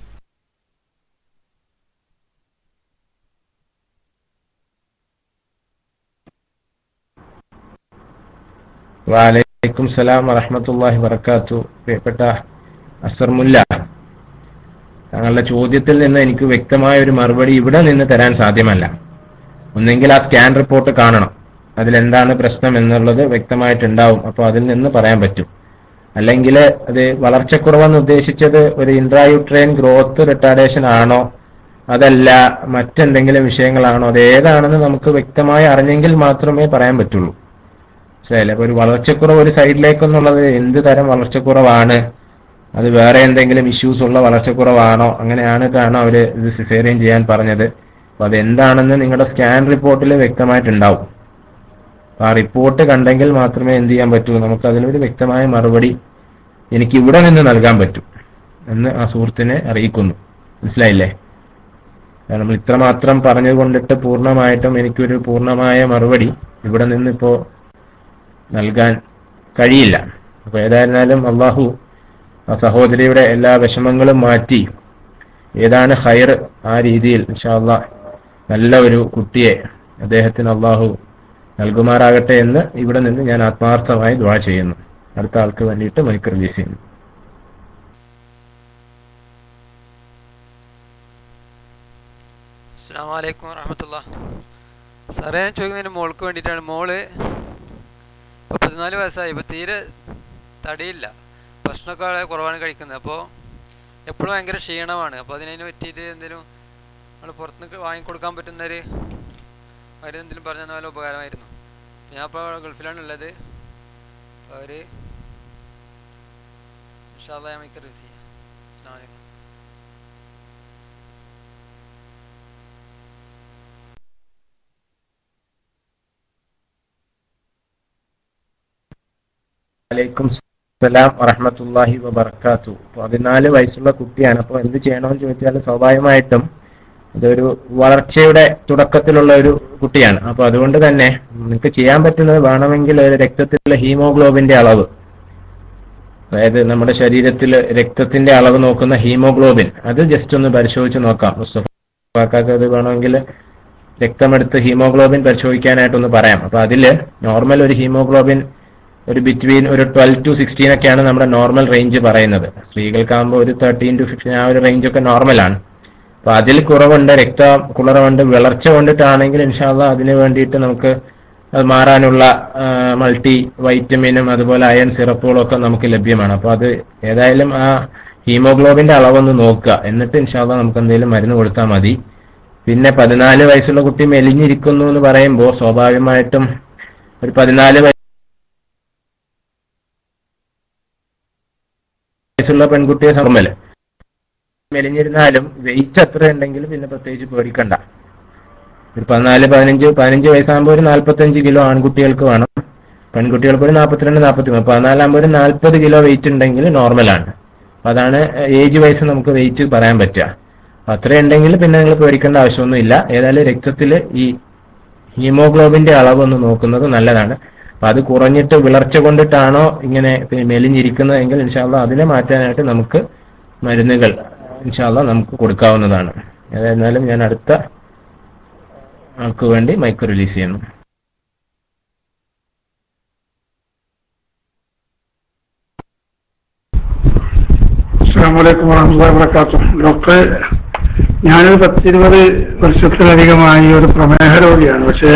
വലൈക്കും സലാം വറഹ്മത്തുള്ളാഹി വബറകാതുഹു. പ്രിയപ്പെട്ട അസർ മുല്ല, താങ്കളുടെ ചോദ്യത്തിൽ നിന്ന് എനിക്ക് വ്യക്തമായ ഒരു മറുപടി ഇവിടെ നിന്ന് തരാൻ സാധ്യമല്ല. ഒന്നെങ്കിൽ ആ സ്കാൻ റിപ്പോർട്ട് കാണണം, അതിലെന്താണ് പ്രശ്നം എന്നുള്ളത് വ്യക്തമായിട്ടുണ്ടാവും, അപ്പോൾ അതിൽ നിന്ന് പറയാൻ പറ്റും. അല്ലെങ്കിൽ അത് വളർച്ചക്കുറവെന്ന് ഉദ്ദേശിച്ചത് ഒരു ഇൻട്രായുട്രൈൻ ഗ്രോത്ത് റിട്ടാർഡേഷൻ ആണോ, അതല്ല മറ്റെന്തെങ്കിലും വിഷയങ്ങളാണോ, അത് ഏതാണെന്ന് നമുക്ക് വ്യക്തമായി അറിഞ്ഞെങ്കിൽ മാത്രമേ പറയാൻ പറ്റുള്ളൂ. മനസ്സിലായില്ലേ? അപ്പൊ ഒരു വളർച്ചക്കുറവ് ഒരു സൈഡിലേക്കെന്നുള്ളത് എന്ത് തരം വളർച്ചക്കുറവാണ്, അത് വേറെ എന്തെങ്കിലും ഇഷ്യൂസ് ഉള്ള വളർച്ചക്കുറവാണോ, അങ്ങനെയാണോ അവര് ഇത് സിസേറിയൻ ചെയ്യാൻ പറഞ്ഞത്? അപ്പൊ അതെന്താണെന്ന് നിങ്ങളുടെ സ്കാൻ റിപ്പോർട്ടിൽ വ്യക്തമായിട്ടുണ്ടാവും. അപ്പൊ ആ റിപ്പോർട്ട് കണ്ടെങ്കിൽ മാത്രമേ എന്ത് ചെയ്യാൻ പറ്റൂ, നമുക്ക് അതിലൊരു വ്യക്തമായ മറുപടി എനിക്ക് ഇവിടെ നിന്ന് നൽകാൻ പറ്റും എന്ന് ആ സുഹൃത്തിനെ അറിയിക്കുന്നു. മനസ്സിലായില്ലേ? നമ്മൾ ഇത്രമാത്രം പറഞ്ഞുകൊണ്ടിട്ട് പൂർണ്ണമായിട്ടും എനിക്കൊരു പൂർണ്ണമായ മറുപടി ഇവിടെ നിന്നിപ്പോ നൽകാൻ കഴിയില്ല. അപ്പൊ ഏതായിരുന്നാലും അള്ളാഹു ആ സഹോദരിയുടെ എല്ലാ വിഷമങ്ങളും മാറ്റി ഏതാണ് ഖൈർ ആ രീതിയിൽ ഇൻഷാ അല്ലാഹ് നല്ല ഒരു കുട്ടിയെ അദ്ദേഹത്തിന് അള്ളാഹു നൽകുമാറാകട്ടെ എന്ന് ഇവിടെ നിന്ന് ഞാൻ ആത്മാർത്ഥമായി ദുആ ചെയ്യുന്നു. അടുത്ത ആൾക്ക് വേണ്ടിയിട്ട് മൈക്ക് റിലീസ് ചെയ്യുന്നു. അസ്സലാമു അലൈക്കും വറഹ്മത്തുള്ളാഹി. സാറേ, ഞാൻ ചോദിക്കുന്നതിന് മോൾക്ക് വേണ്ടിയിട്ടാണ്. മോള് 14 വയസ്സായി, ഇപ്പോൾ തീരെ തടിയില്ല, ഭക്ഷണമൊക്കെ വളരെ കുറവാണ് കഴിക്കുന്നത്. അപ്പോൾ എപ്പോഴും ഭയങ്കര ക്ഷീണമാണ്. അപ്പോൾ അതിനു പറ്റിയിട്ട് എന്തെങ്കിലും നമ്മൾ പുറത്തുനിന്ന് വാങ്ങിക്കൊടുക്കാൻ പറ്റുന്നൊരു മരുന്ന് എന്തെങ്കിലും പറഞ്ഞു തന്നാൽ നല്ല ഉപകാരമായിരുന്നു. ഞാൻ ഇപ്പോൾ ഗൾഫിലാണ് ഉള്ളത്. അപ്പോൾ അവർ ഇൻഷാ അല്ലാഹ് ഞാൻ മിക്ക റിസീവ് ചെയ്യാം. അസ്സലാമു അലൈക്കും. വലൈക്കും സലാം വറഹ്മത്തുള്ളാഹി വബറകാതുഹു. 14 വയസ്സുള്ള കുട്ടിയാണ്. അപ്പോൾ എന്ത് ചെയ്യണമെന്ന് ചോദിച്ചാൽ സ്വാഭാവികമായിട്ടും ഇതൊരു വളർച്ചയുടെ തുടക്കത്തിലുള്ള ഒരു കുട്ടിയാണ്. അപ്പൊ അതുകൊണ്ട് തന്നെ നിങ്ങൾക്ക് ചെയ്യാൻ പറ്റുന്നത് വേണമെങ്കിൽ ഒരു രക്തത്തിലെ ഹീമോഗ്ലോബിന്റെ അളവ്, അതായത് നമ്മുടെ ശരീരത്തിൽ രക്തത്തിന്റെ അളവ് നോക്കുന്ന ഹീമോഗ്ലോബിൻ, അത് ജസ്റ്റ് ഒന്ന് പരിശോധിച്ച് നോക്കാം. മുസ്തഫാക്കാക്ക് അത് വേണമെങ്കിൽ രക്തമെടുത്ത് ഹീമോഗ്ലോബിൻ പരിശോധിക്കാനായിട്ടൊന്ന് പറയാം. അപ്പൊ അതില് നോർമൽ ഒരു ഹീമോഗ്ലോബിൻ ഒരു ബിറ്റ്വീൻ ഒരു 12 to 16 ഒക്കെയാണ് നമ്മുടെ നോർമൽ റേഞ്ച് പറയുന്നത്. സ്ത്രീകൾക്കാകുമ്പോൾ ഒരു 13 to 15 ആ ഒരു റേഞ്ച് ഒക്കെ നോർമലാണ്. അപ്പൊ അതിൽ കുറവുണ്ട്, കുളറുണ്ട്, വിളർച്ച കൊണ്ടിട്ടാണെങ്കിൽ ഇൻഷാ അല്ലാഹ് അതിന് വേണ്ടിയിട്ട് നമുക്ക് അത് മാറാനുള്ള മൾട്ടി വൈറ്റമിനും അതുപോലെ അയൺ സിറപ്പുകളും ഒക്കെ നമുക്ക് ലഭ്യമാണ്. അപ്പൊ അത് ഏതായാലും ആ ഹീമോഗ്ലോബിന്റെ അളവൊന്ന് നോക്കുക, എന്നിട്ട് ഇൻഷാ അല്ലാഹ് നമുക്ക് എന്തെങ്കിലും മരുന്ന് കൊടുത്താൽ മതി. പിന്നെ 14 വയസ്സുള്ള കുട്ടി മെലിഞ്ഞിരിക്കുന്നു എന്ന് പറയുമ്പോൾ സ്വാഭാവികമായിട്ടും ഒരു 14 വയസ്സുള്ള പെൺകുട്ടിയെ നോർമല് മെലിഞ്ഞിരുന്നാലും വെയിറ്റ് അത്ര ഉണ്ടെങ്കിൽ പിന്നെ പ്രത്യേകിച്ച് പേടിക്കണ്ട. ഒരു 14-15 വയസ്സാകുമ്പോൾ ഒരു 45 കിലോ ആൺകുട്ടികൾക്ക് വേണം, പെൺകുട്ടികൾക്ക് ഒരു 42-43. 14 ആകുമ്പോൾ ഒരു 40 കിലോ വെയിറ്റ് ഉണ്ടെങ്കിൽ നോർമലാണ്. അപ്പൊ അതാണ് ഏജ് വയസ്സ് നമുക്ക് വെയിറ്റ് പറയാൻ പറ്റുക. അത്ര ഉണ്ടെങ്കിൽ പിന്നെ നിങ്ങൾ പേടിക്കേണ്ട ആവശ്യമൊന്നുമില്ല. ഏതായാലും രക്തത്തിൽ ഈ ഹീമോഗ്ലോബിന്റെ അളവ് ഒന്ന് നോക്കുന്നത് നല്ലതാണ്. അപ്പൊ അത് കുറഞ്ഞിട്ട് വിളർച്ച കൊണ്ടിട്ടാണോ ഇങ്ങനെ മെലിഞ്ഞിരിക്കുന്നതെങ്കിൽ ഇൻഷാ അല്ലാഹ് അതിനെ മാറ്റാനായിട്ട് നമുക്ക് മരുന്നുകൾ ഇൻഷാ അല്ലാഹ് നമുക്ക് കൊടുക്കാവുന്നതാണ്. ഏതായിരുന്നാലും ഞാൻ അടുത്ത ആൾക്ക് വേണ്ടി മൈക്ക് റിലീസ് ചെയ്യുന്നു. അസ്സലാമു അലൈക്കും വറഹ്മത്തുള്ളാഹി വബറകാതുഹു. ഡോക്ടറെ, ഞാനൊരു 10-20 വർഷത്തിലധികമായി ഒരു പ്രമേഹ രോഗിയാണ്. പക്ഷേ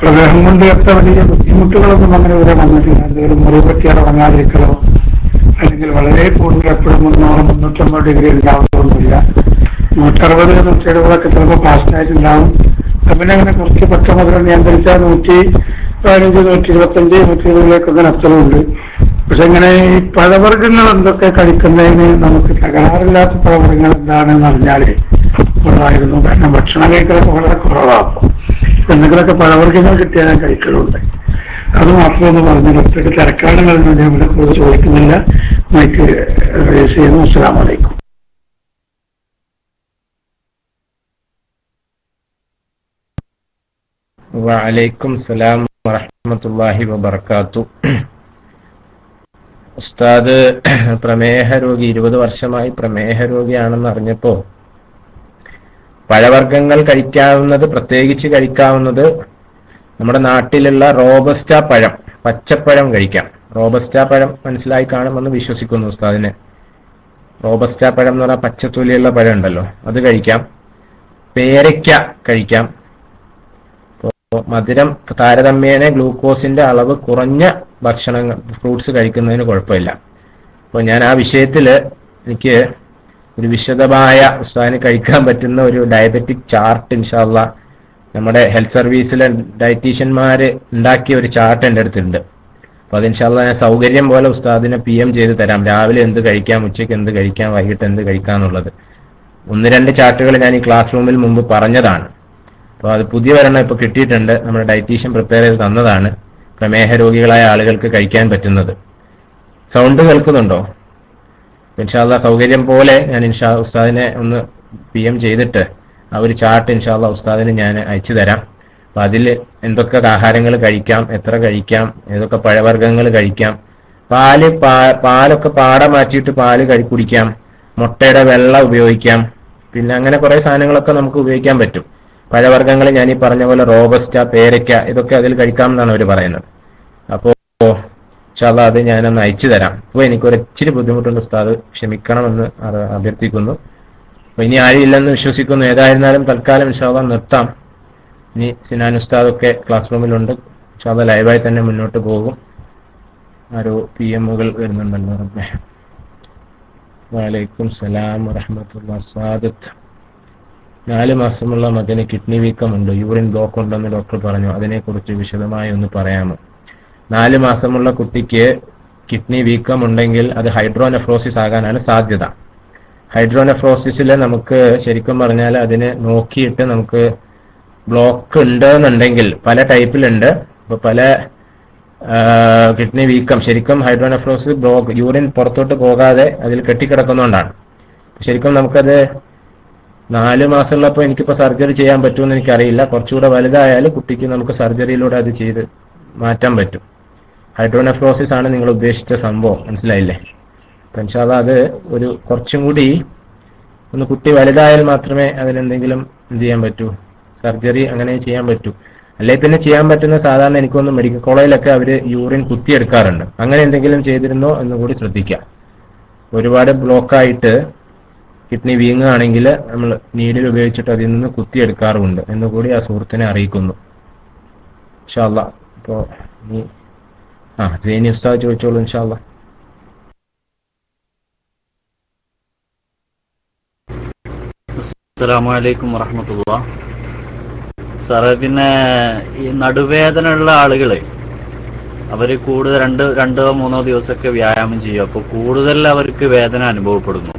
പ്രമേഹം കൊണ്ട് എത്ര വലിയ ബുദ്ധിമുട്ടുകളൊന്നും അങ്ങനെ ഇവിടെ വന്നിട്ടില്ല. എന്തെങ്കിലും മുറിവ് പറ്റിയാൽ ഉറങ്ങാതിരിക്കലോ അല്ലെങ്കിൽ വളരെ കൂടുതൽ എപ്പോഴും 300-350 ഡിഗ്രി ഉണ്ടാവുന്നൊന്നുമില്ല. 160, 170 ചിലപ്പോൾ ഫാസ്റ്റായിട്ടുണ്ടാവും. പിന്നെ അങ്ങനെ കുറച്ച് പച്ചമധുരം നിയന്ത്രിച്ചാൽ 115, 125, 120 അത്രയുണ്ട്. പക്ഷെ ഇങ്ങനെ ഈ പഴവർഗ്ഗങ്ങൾ എന്തൊക്കെ കഴിക്കുന്നതിന് നമുക്ക് തകരാറില്ലാത്ത പഴവർഗ്ഗങ്ങൾ എന്താണെന്ന് അറിഞ്ഞാൽ കൊള്ളായിരുന്നു. കാരണം ഭക്ഷണം കഴിക്കലൊക്കെ വളരെ കുറവാകും. എന്തെങ്കിലുമൊക്കെ പഴവർഗ്ഗങ്ങൾ കിട്ടിയാൽ ഞാൻ കഴിക്കലുണ്ട്. അത് മാത്രമെന്ന് പറഞ്ഞ് ഡോക്ടർക്ക് തിരക്കാടുകളുണ്ട്. ഞാൻ ഇവിടെ കൂടുതൽ ചോദിക്കുന്നില്ല. മൈക്ക് റേസ് ചെയ്യുന്നു. അസ്സലാമു അലൈക്കും. വഅലൈക്കും സലാം വറഹ്മത്തുള്ളാഹി വബറകാതുഹു. ഉസ്താദ് പ്രമേഹ രോഗി, 20 വർഷമായി പ്രമേഹ രോഗിയാണെന്ന് അറിഞ്ഞപ്പോ പഴവർഗ്ഗങ്ങൾ കഴിക്കാവുന്നത്, പ്രത്യേകിച്ച് കഴിക്കാവുന്നത് നമ്മുടെ നാട്ടിലുള്ള റോബസ്റ്റ പഴം, പച്ചപ്പഴം കഴിക്കാം. റോബസ്റ്റ പഴം മനസ്സിലായി കാണുമെന്ന് വിശ്വസിക്കുന്നു ഉസ്താദിന്. റോബസ്റ്റ പഴം എന്ന് പറഞ്ഞാൽ പച്ചത്തൊലിയുള്ള പഴം ഉണ്ടല്ലോ, അത് കഴിക്കാം. പേരയ്ക്ക കഴിക്കാം. മധുരം താരതമ്യേന ഗ്ലൂക്കോസിന്റെ അളവ് കുറഞ്ഞ ഭക്ഷണങ്ങൾ, ഫ്രൂട്ട്സ് കഴിക്കുന്നതിന് കുഴപ്പമില്ല. അപ്പോൾ ഞാൻ ആ വിഷയത്തില് എനിക്ക് ഒരു വിശദമായ ഉസ്താദിന് കഴിക്കാൻ പറ്റുന്ന ഒരു ഡയബറ്റിക് ചാർട്ട് ഇൻഷാ അല്ലാ നമ്മുടെ ഹെൽത്ത് സർവീസിലെ ഡയറ്റീഷ്യന്മാര് ഉണ്ടാക്കിയ ഒരു ചാർട്ട് എൻ്റെ അടുത്തുണ്ട്. അപ്പോൾ അത് ഇൻഷാ അല്ലാ ഞാൻ സൗകര്യം പോലെ ഉസ്താദിനെ PM ചെയ്ത് തരാം. രാവിലെ എന്ത് കഴിക്കാം, ഉച്ചയ്ക്ക് എന്ത് കഴിക്കാം, വൈകിട്ട് എന്ത് കഴിക്കാം എന്നുള്ളത്. 1-2 ചാർട്ടുകൾ ഞാൻ ഈ ക്ലാസ് റൂമിൽ മുമ്പ് പറഞ്ഞതാണ്. അപ്പോൾ അത് പുതിയ ഒരെണ്ണം ഇപ്പോൾ കിട്ടിയിട്ടുണ്ട്. നമ്മുടെ ഡയറ്റീഷ്യൻ പ്രിപ്പയർ ചെയ്ത് തന്നതാണ്. പ്രമേഹ രോഗികളായ ആളുകൾക്ക് കഴിക്കാൻ പറ്റുന്നത്. സൗണ്ട് കേൾക്കുന്നുണ്ടോ? ഇൻഷാ അല്ലാ സൗകര്യം പോലെ ഞാൻ ഉസ്താദിനെ ഒന്ന് PM ചെയ്തിട്ട് ആ ഒരു ചാർട്ട് ഇൻഷാ അല്ലാ ഉസ്താദിന് ഞാൻ അയച്ചു തരാം. അപ്പം അതിൽ എന്തൊക്കെ ആഹാരങ്ങൾ കഴിക്കാം, എത്ര കഴിക്കാം, ഏതൊക്കെ പഴവർഗ്ഗങ്ങൾ കഴിക്കാം, പാലൊക്കെ പാട മാറ്റിയിട്ട് പാല് കുടിക്കാം, മുട്ടയുടെ വെള്ള ഉപയോഗിക്കാം, പിന്നെ അങ്ങനെ കുറേ സാധനങ്ങളൊക്കെ നമുക്ക് ഉപയോഗിക്കാൻ പറ്റും. പഴവർഗ്ഗങ്ങൾ ഞാൻ ഈ പറഞ്ഞ പോലെ റോബസ്റ്റ, പേരയ്ക്ക, ഇതൊക്കെ അതിൽ കഴിക്കാമെന്നാണ് അവർ പറയുന്നത്. അപ്പോൾ ഇൻഷാ അല്ലാ അത് ഞാനൊന്ന് അയച്ചു തരാം. അപ്പോൾ എനിക്കൊരു ഇച്ചിരി ബുദ്ധിമുട്ടുണ്ട് ഉസ്താദ്, ക്ഷമിക്കണമെന്ന് അഭ്യർത്ഥിക്കുന്നു. അപ്പോൾ ഇനി ആരും ഇല്ലെന്ന് വിശ്വസിക്കുന്നു. ഏതായിരുന്നാലും തൽക്കാലം ഇൻഷാ അല്ലാ നിർത്താം. ഇനി സിനാൻ ഉസ്താദൊക്കെ ക്ലാസ് റൂമിലുണ്ട്. ഇൻഷാ അല്ലാ ലൈവായി തന്നെ മുന്നോട്ട് പോകും. ആരോ PM-കൾ വരുന്നുണ്ടല്ലോ. റബ്ബേ. വഅലൈക്കും സലാം വറഹ്മത്തുള്ളാഹി. സാദത്ത്, 4 മാസമുള്ള മകന് കിഡ്നി വീക്കമുണ്ട്, യൂറിൻ ബ്ലോക്ക് ഉണ്ടെന്ന് ഡോക്ടർ പറഞ്ഞു. അതിനെക്കുറിച്ച് വിശദമായി ഒന്ന് പറയാമോ? 4 മാസമുള്ള കുട്ടിക്ക് കിഡ്നി വീക്കമുണ്ടെങ്കിൽ അത് ഹൈഡ്രോനെഫ്രോസിസ് ആകാനാണ് സാധ്യത. ഹൈഡ്രോനെഫ്രോസിസിൽ നമുക്ക് ശരിക്കും പറഞ്ഞാൽ അതിനെ നോക്കിയിട്ട് നമുക്ക് ബ്ലോക്ക് ഉണ്ട് എന്നുണ്ടെങ്കിൽ പല ടൈപ്പിലുണ്ട്. ഇപ്പോൾ പല കിഡ്നി വീക്കം ശരിക്കും ഹൈഡ്രോനെഫ്രോസിസ് ബ്ലോക്ക്, യൂറിൻ പുറത്തോട്ട് പോകാതെ അതിൽ കെട്ടിക്കിടക്കുന്നതുകൊണ്ടാണ്. ശരിക്കും നമുക്കത് 4 മാസമുള്ളപ്പോൾ എനിക്കിപ്പോൾ സർജറി ചെയ്യാൻ പറ്റുമെന്ന് എനിക്കറിയില്ല. കുറച്ചുകൂടെ വലുതായാൽ കുട്ടിക്ക് നമുക്ക് സർജറിയിലൂടെ അത് ചെയ്ത് മാറ്റാൻ പറ്റും. ഹൈഡ്രോനെഫ്രോസിസ് ആണ് നിങ്ങൾ ഉദ്ദേശിച്ച സംഭവം, മനസ്സിലായില്ലേ? അപ്പം ഇൻഷാ അല്ലാ അത് ഒരു കുറച്ചും കൂടി ഒന്ന് കുട്ടി വലുതായാൽ മാത്രമേ അതിനെന്തെങ്കിലും എന്ത് ചെയ്യാൻ പറ്റൂ, സർജറി അങ്ങനെ ചെയ്യാൻ പറ്റൂ. അല്ലെ പിന്നെ ചെയ്യാൻ പറ്റുന്ന സാധാരണ എനിക്കൊന്ന് മെഡിക്കൽ കോളേജിലൊക്കെ അവർ യൂറിൻ കുത്തിയെടുക്കാറുണ്ട്. അങ്ങനെ എന്തെങ്കിലും ചെയ്തിരുന്നോ എന്ന് കൂടി ശ്രദ്ധിക്കാം. ഒരുപാട് ബ്ലോക്കായിട്ട് കിഡ്നി വീങ്ങുകയാണെങ്കിൽ നമ്മൾ നീഡിൽ ഉപയോഗിച്ചിട്ട് അതിൽ നിന്ന് കുത്തിയെടുക്കാറുമുണ്ട് എന്നുകൂടി ആ സുഹൃത്തിനെ അറിയിക്കുന്നു. ഇൻഷാ അല്ലാ. അപ്പോൾ ഇനി സൈനി ഉസ്താദ് ചോദിച്ചോളൂ. ഇൻഷാ അല്ലാ. അസ്സലാമു അലൈക്കും വറഹ്മത്തുള്ളാഹി. സാറേ, പിന്നെ ഈ നടുവേദന ഉള്ള ആളുകള് അവര് കൂടുതൽ 2-3 ദിവസമൊക്കെ വ്യായാമം ചെയ്യും. അപ്പോൾ കൂടുതൽ അവർക്ക് വേദന അനുഭവപ്പെടുന്നു.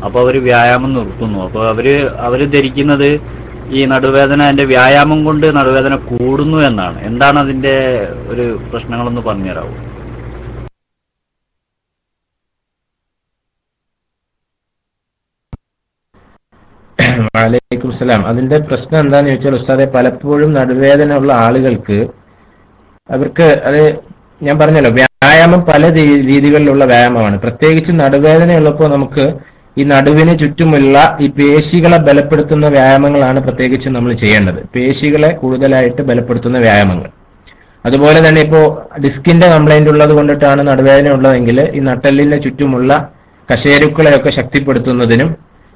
അപ്പോൾ അവര് വ്യായാമം നിർത്തുന്നു. അപ്പോൾ അവര് ധരിക്കുന്നത് ഈ നടുവേദന എന്റെ വ്യായാമം കൊണ്ട് നടുവേദന കൂടുന്നു എന്നാണ്. എന്താണ് അതിന്റെ ഒരു പ്രശ്നങ്ങളൊന്ന് പറഞ്ഞുതരാമോ? വഅലൈക്കും സലാം. അതിന്റെ പ്രശ്നം എന്താന്ന് ചോദിച്ചാൽ ഉസ്താദെ, പലപ്പോഴും നടുവേദന ഉള്ള ആളുകൾക്ക് അവർക്ക് അത് ഞാൻ പറഞ്ഞല്ലോ, വ്യായാമം പല രീതികളിലുള്ള വ്യായാമമാണ്. പ്രത്യേകിച്ച് നടുവേദന ഉള്ളപ്പോൾ നമുക്ക് ഈ നടുവിന് ചുറ്റുമുള്ള ഈ പേശികളെ ബലപ്പെടുത്തുന്ന വ്യായാമങ്ങളാണ് പ്രത്യേകിച്ച് നമ്മൾ ചെയ്യേണ്ടത്. പേശികളെ കൂടുതലായിട്ട് ബലപ്പെടുത്തുന്ന വ്യായാമങ്ങൾ. അതുപോലെ തന്നെ ഇപ്പോൾ ഡിസ്കിന്റെ കംപ്ലൈന്റ് ഉള്ളത് കൊണ്ടിട്ടാണ് നടുവേദന ഉള്ളതെങ്കിൽ ഈ നട്ടെല്ലിന്റെ ചുറ്റുമുള്ള കശേരുക്കളെയൊക്കെ ശക്തിപ്പെടുത്തുന്നതിനും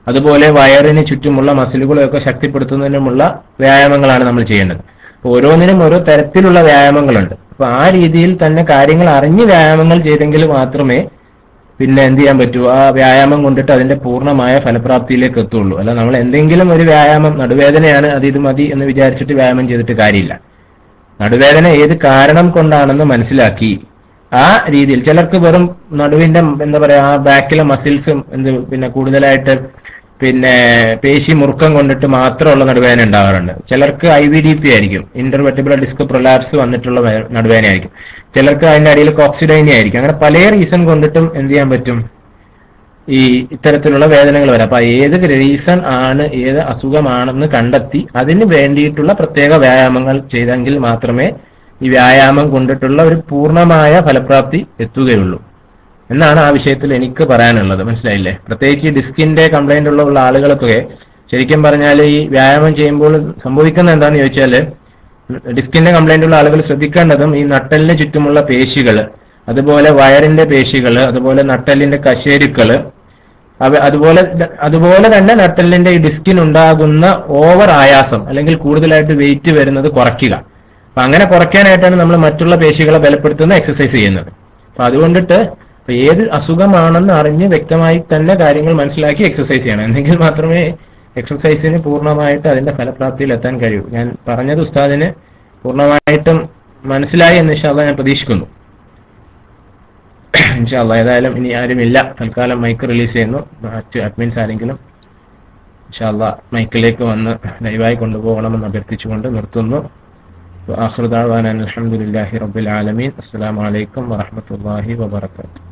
അതുപോലെ വയറിന് ചുറ്റുമുള്ള മസിലുകളെയൊക്കെ ശക്തിപ്പെടുത്തുന്നതിനുമുള്ള വ്യായാമങ്ങളാണ് നമ്മൾ ചെയ്യേണ്ടത്. അപ്പോൾ ഓരോന്നിനും ഓരോ തരത്തിലുള്ള വ്യായാമങ്ങളുണ്ട്. അപ്പൊ ആ രീതിയിൽ തന്നെ കാര്യങ്ങൾ അറിഞ്ഞ് വ്യായാമങ്ങൾ ചെയ്തെങ്കിൽ മാത്രമേ പിന്നെ എന്ത് ചെയ്യാൻ പറ്റൂ, ആ വ്യായാമം കൊണ്ടിട്ട് അതിന്റെ പൂർണ്ണമായ ഫലപ്രാപ്തിയിലേക്ക് എത്തുള്ളൂ. അല്ല നമ്മൾ എന്തെങ്കിലും ഒരു വ്യായാമം, നടുവേദനയാണ് അത് ഇത് മതി എന്ന് വിചാരിച്ചിട്ട് വ്യായാമം ചെയ്തിട്ട് കാര്യമില്ല. നടുവേദന ഏത് കാരണം കൊണ്ടാണെന്ന് മനസ്സിലാക്കി ആ രീതിയിൽ, ചിലർക്ക് വെറും നടുവിന്റെ എന്താ പറയാ ആ ബാക്കിലെ മസിൽസും പിന്നെ കൂടുതലായിട്ട് പിന്നെ പേശി മുറുക്കം കൊണ്ടിട്ട് മാത്രമുള്ള നടുവേദന ഉണ്ടാകാറുണ്ട്. ചിലർക്ക് IVDP ആയിരിക്കും, ഇന്റർവെർട്ടിബ്രൽ ഡിസ്ക് പ്രൊലാപ്സ് വന്നിട്ടുള്ള നടുവേദന ആയിരിക്കും. ചിലർക്ക് അതിന്റെ അടിയിൽ കോക്സിഡൈനി ആയിരിക്കും. അങ്ങനെ പല റീസൺ കൊണ്ടിട്ടും എന്ത് ചെയ്യാൻ പറ്റും, ഈ ഇത്തരത്തിലുള്ള വേദനകൾ വരാം. അപ്പൊ ഏത് റീസൺ ആണ്, ഏത് അസുഖമാണെന്ന് കണ്ടെത്തി അതിന് വേണ്ടിയിട്ടുള്ള പ്രത്യേക വ്യായാമങ്ങൾ ചെയ്തെങ്കിൽ മാത്രമേ ഈ വ്യായാമം കൊണ്ടിട്ടുള്ള ഒരു പൂർണ്ണമായ ഫലപ്രാപ്തി എത്തുകയുള്ളൂ എന്നാണ് ആ വിഷയത്തിൽ എനിക്ക് പറയാനുള്ളത്. മനസ്സിലായില്ലേ? പ്രത്യേകിച്ച് ഈ ഡിസ്കിന്റെ കംപ്ലൈന്റ് ഉള്ള ആളുകൾക്കൊക്കെ ശരിക്കും പറഞ്ഞാൽ ഈ വ്യായാമം ചെയ്യുമ്പോൾ സംഭവിക്കുന്ന എന്താന്ന് ചോദിച്ചാൽ, ഡിസ്കിന്റെ കംപ്ലൈന്റ് ഉള്ള ആളുകൾ ശ്രദ്ധിക്കേണ്ടതും ഈ നട്ടലിന് ചുറ്റുമുള്ള പേശികൾ, അതുപോലെ വയറിന്റെ പേശികൾ, അതുപോലെ നട്ടലിന്റെ കശേരുക്കള്, അതുപോലെ തന്നെ നട്ടലിന്റെ ഈ ഡിസ്കിനുണ്ടാകുന്ന ഓവർ ആയാസം അല്ലെങ്കിൽ കൂടുതലായിട്ട് വെയിറ്റ് വരുന്നത് കുറയ്ക്കുക. അപ്പൊ അങ്ങനെ കുറയ്ക്കാനായിട്ടാണ് നമ്മൾ മറ്റുള്ള പേശികളെ ബലപ്പെടുത്തുന്ന എക്സസൈസ് ചെയ്യുന്നത്. അപ്പൊ അതുകൊണ്ടിട്ട് ഏത് അസുഖമാണെന്ന് അറിഞ്ഞ് വ്യക്തമായി തന്നെ കാര്യങ്ങൾ മനസ്സിലാക്കി എക്സസൈസ് ചെയ്യണം. എന്നെങ്കിൽ മാത്രമേ എക്സസൈസിന് പൂർണ്ണമായിട്ട് അതിന്റെ ഫലപ്രാപ്തിയിൽ എത്താൻ കഴിയൂ. ഞാൻ പറഞ്ഞത് ഉസ്താദിന് പൂർണ്ണമായിട്ടും മനസ്സിലായി എന്ന് ഇൻഷാ അല്ലാഹ് ഞാൻ പ്രതീക്ഷിക്കുന്നു. ഇൻഷാ അല്ലാഹ് ഏതായാലും ഇനി ആരുമില്ല, തൽക്കാലം മൈക്ക് റിലീസ് ചെയ്യുന്നു. മറ്റ് അഡ്മിൻസ് ആരെങ്കിലും ഇൻഷാ അല്ലാഹ് മൈക്കിലേക്ക് വന്ന് ലൈവായി കൊണ്ടുപോകണമെന്ന് അഭ്യർത്ഥിച്ചുകൊണ്ട് നിർത്തുന്നു. ആഖിറു ദഅ്വാനാ അൽഹംദുലില്ലാഹി റബ്ബിൽ ആലമീൻ. അസ്സലാമു അലൈക്കും വറഹ്മത്തുള്ളാഹി വബറകാതുഹു.